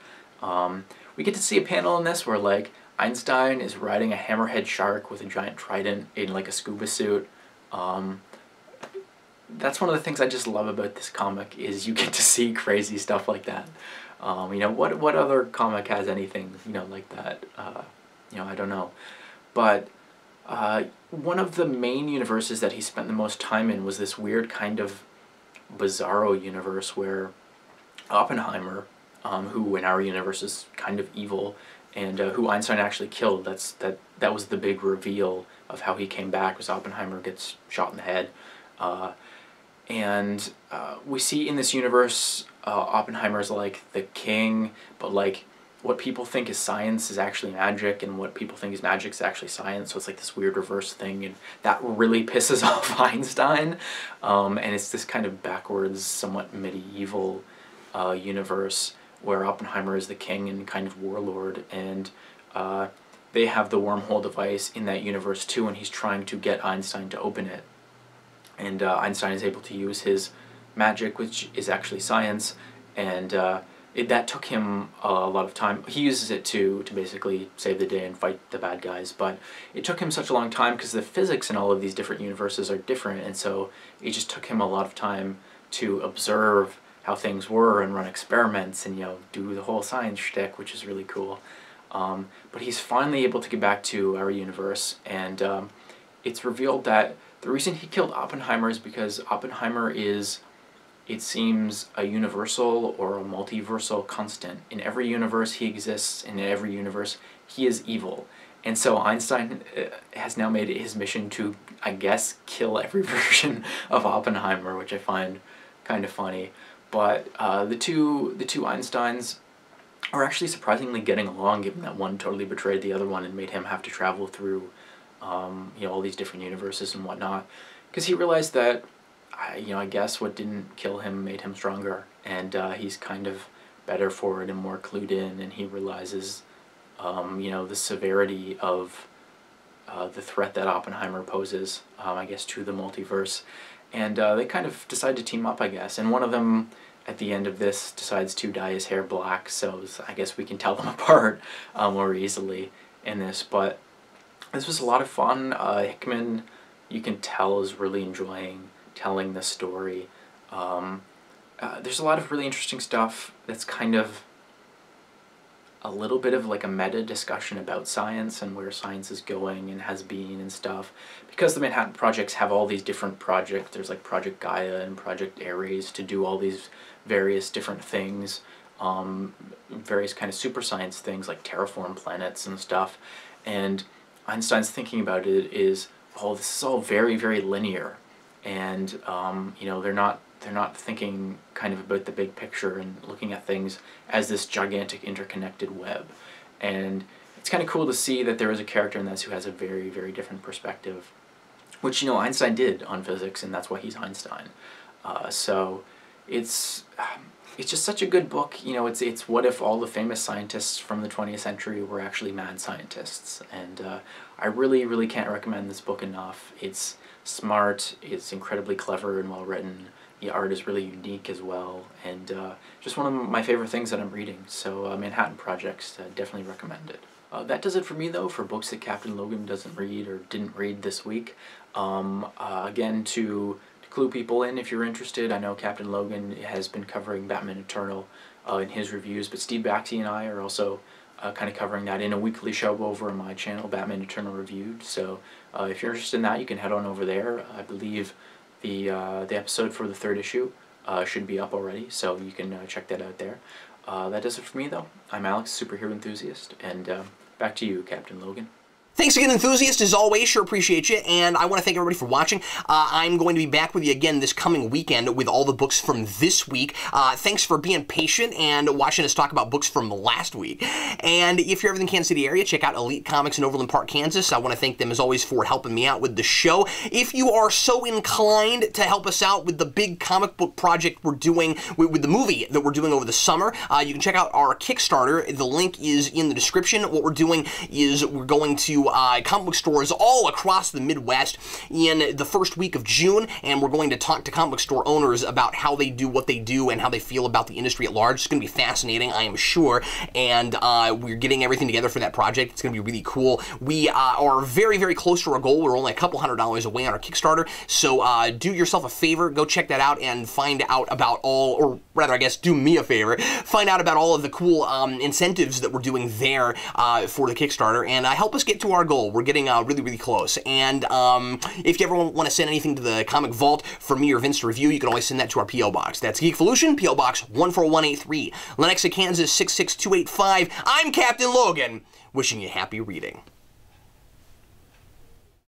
We get to see a panel in this where like Einstein is riding a hammerhead shark with a giant trident in like a scuba suit. That's one of the things I just love about this comic, is you get to see crazy stuff like that. You know, what other comic has anything, you know, like that? You know, I don't know. But one of the main universes that he spent the most time in was this weird kind of bizarro universe where Oppenheimer, who in our universe is kind of evil, and who Einstein actually killed. That was the big reveal of how he came back, was Oppenheimer gets shot in the head. And we see in this universe, Oppenheimer's like the king, but like what people think is science is actually magic, and what people think is magic is actually science, so it's like this weird reverse thing, and that really pisses off Einstein. And it's this kind of backwards, somewhat medieval universe where Oppenheimer is the king and kind of warlord, and they have the wormhole device in that universe too, and he's trying to get Einstein to open it. And Einstein is able to use his magic, which is actually science, and that took him a lot of time. He uses it to basically save the day and fight the bad guys, but it took him such a long time because the physics in all of these different universes are different, and so it just took him a lot of time to observe how things were and run experiments and, you know, do the whole science shtick, which is really cool. But he's finally able to get back to our universe, and it's revealed that the reason he killed Oppenheimer is because Oppenheimer is, it seems, a universal or a multiversal constant. In every universe he exists, and in every universe he is evil. And so Einstein has now made it his mission to, I guess, kill every version of Oppenheimer, which I find kind of funny. But the two Einsteins are actually surprisingly getting along, given that one totally betrayed the other one and made him have to travel through all these different universes and whatnot. Because he realized that, I guess what didn't kill him made him stronger, and he's kind of better for it and more clued in, and he realizes the severity of the threat that Oppenheimer poses, I guess, to the multiverse. And they kind of decide to team up, I guess. And one of them, at the end of this, decides to dye his hair black, so I guess we can tell them apart more easily in this. But this was a lot of fun. Hickman, you can tell, is really enjoying telling the story. There's a lot of really interesting stuff that's kind of a little bit of like a meta discussion about science and where science is going and has been and stuff. Because the Manhattan Projects have all these different projects, there's like Project Gaia and Project Ares to do all these various different things, various kind of super science things like terraform planets and stuff. And Einstein's thinking about it is, oh, this is all very, very linear. And, they're not thinking kind of about the big picture and looking at things as this gigantic interconnected web. And it's kind of cool to see that there is a character in this who has a very, very different perspective, which, Einstein did on physics, and that's why he's Einstein. So it's just such a good book. It's what if all the famous scientists from the 20th century were actually mad scientists. And I really, really can't recommend this book enough. It's smart, it's incredibly clever and well written. The art is really unique as well, and just one of my favorite things that I'm reading. So Manhattan Projects, definitely recommend it. That does it for me, though, for books that Captain Logan doesn't read or didn't read this week. Again, to clue people in, if you're interested, I know Captain Logan has been covering Batman Eternal in his reviews, but Steve Baxi and I are also kind of covering that in a weekly show over on my channel, Batman Eternal Reviewed. So if you're interested in that, you can head on over there. I believe the episode for the 3rd issue should be up already, so you can check that out there. That does it for me, though. I'm Alex, superhero enthusiast, and back to you, Captain Logan. Thanks again, enthusiast, as always. Sure appreciate you, and I want to thank everybody for watching. I'm going to be back with you again this coming weekend with all the books from this week. Thanks for being patient and watching us talk about books from last week. And if you're ever in the Kansas City area, check out Elite Comics in Overland Park, Kansas. I want to thank them, as always, for helping me out with the show. If you are so inclined to help us out with the big comic book project we're doing, with the movie that we're doing over the summer, you can check out our Kickstarter. The link is in the description. What we're doing is we're going to comic book stores all across the Midwest in the first week of June, and we're going to talk to comic book store owners about how they do what they do and how they feel about the industry at large. It's going to be fascinating, I am sure, and we're getting everything together for that project. It's going to be really cool. We are very, very close to our goal. We're only a couple $100s away on our Kickstarter, so do yourself a favor, go check that out and find out about all, or rather, I guess, do me a favor, find out about all of the cool incentives that we're doing there for the Kickstarter, and help us get to our goal. We're getting really, really close. And if you ever want to send anything to the Comic Vault for me or Vince to review, you can always send that to our P.O. Box. That's Geekvolution, P.O. Box 14183, Lenexa, Kansas 66285. I'm Captain Logan, wishing you happy reading.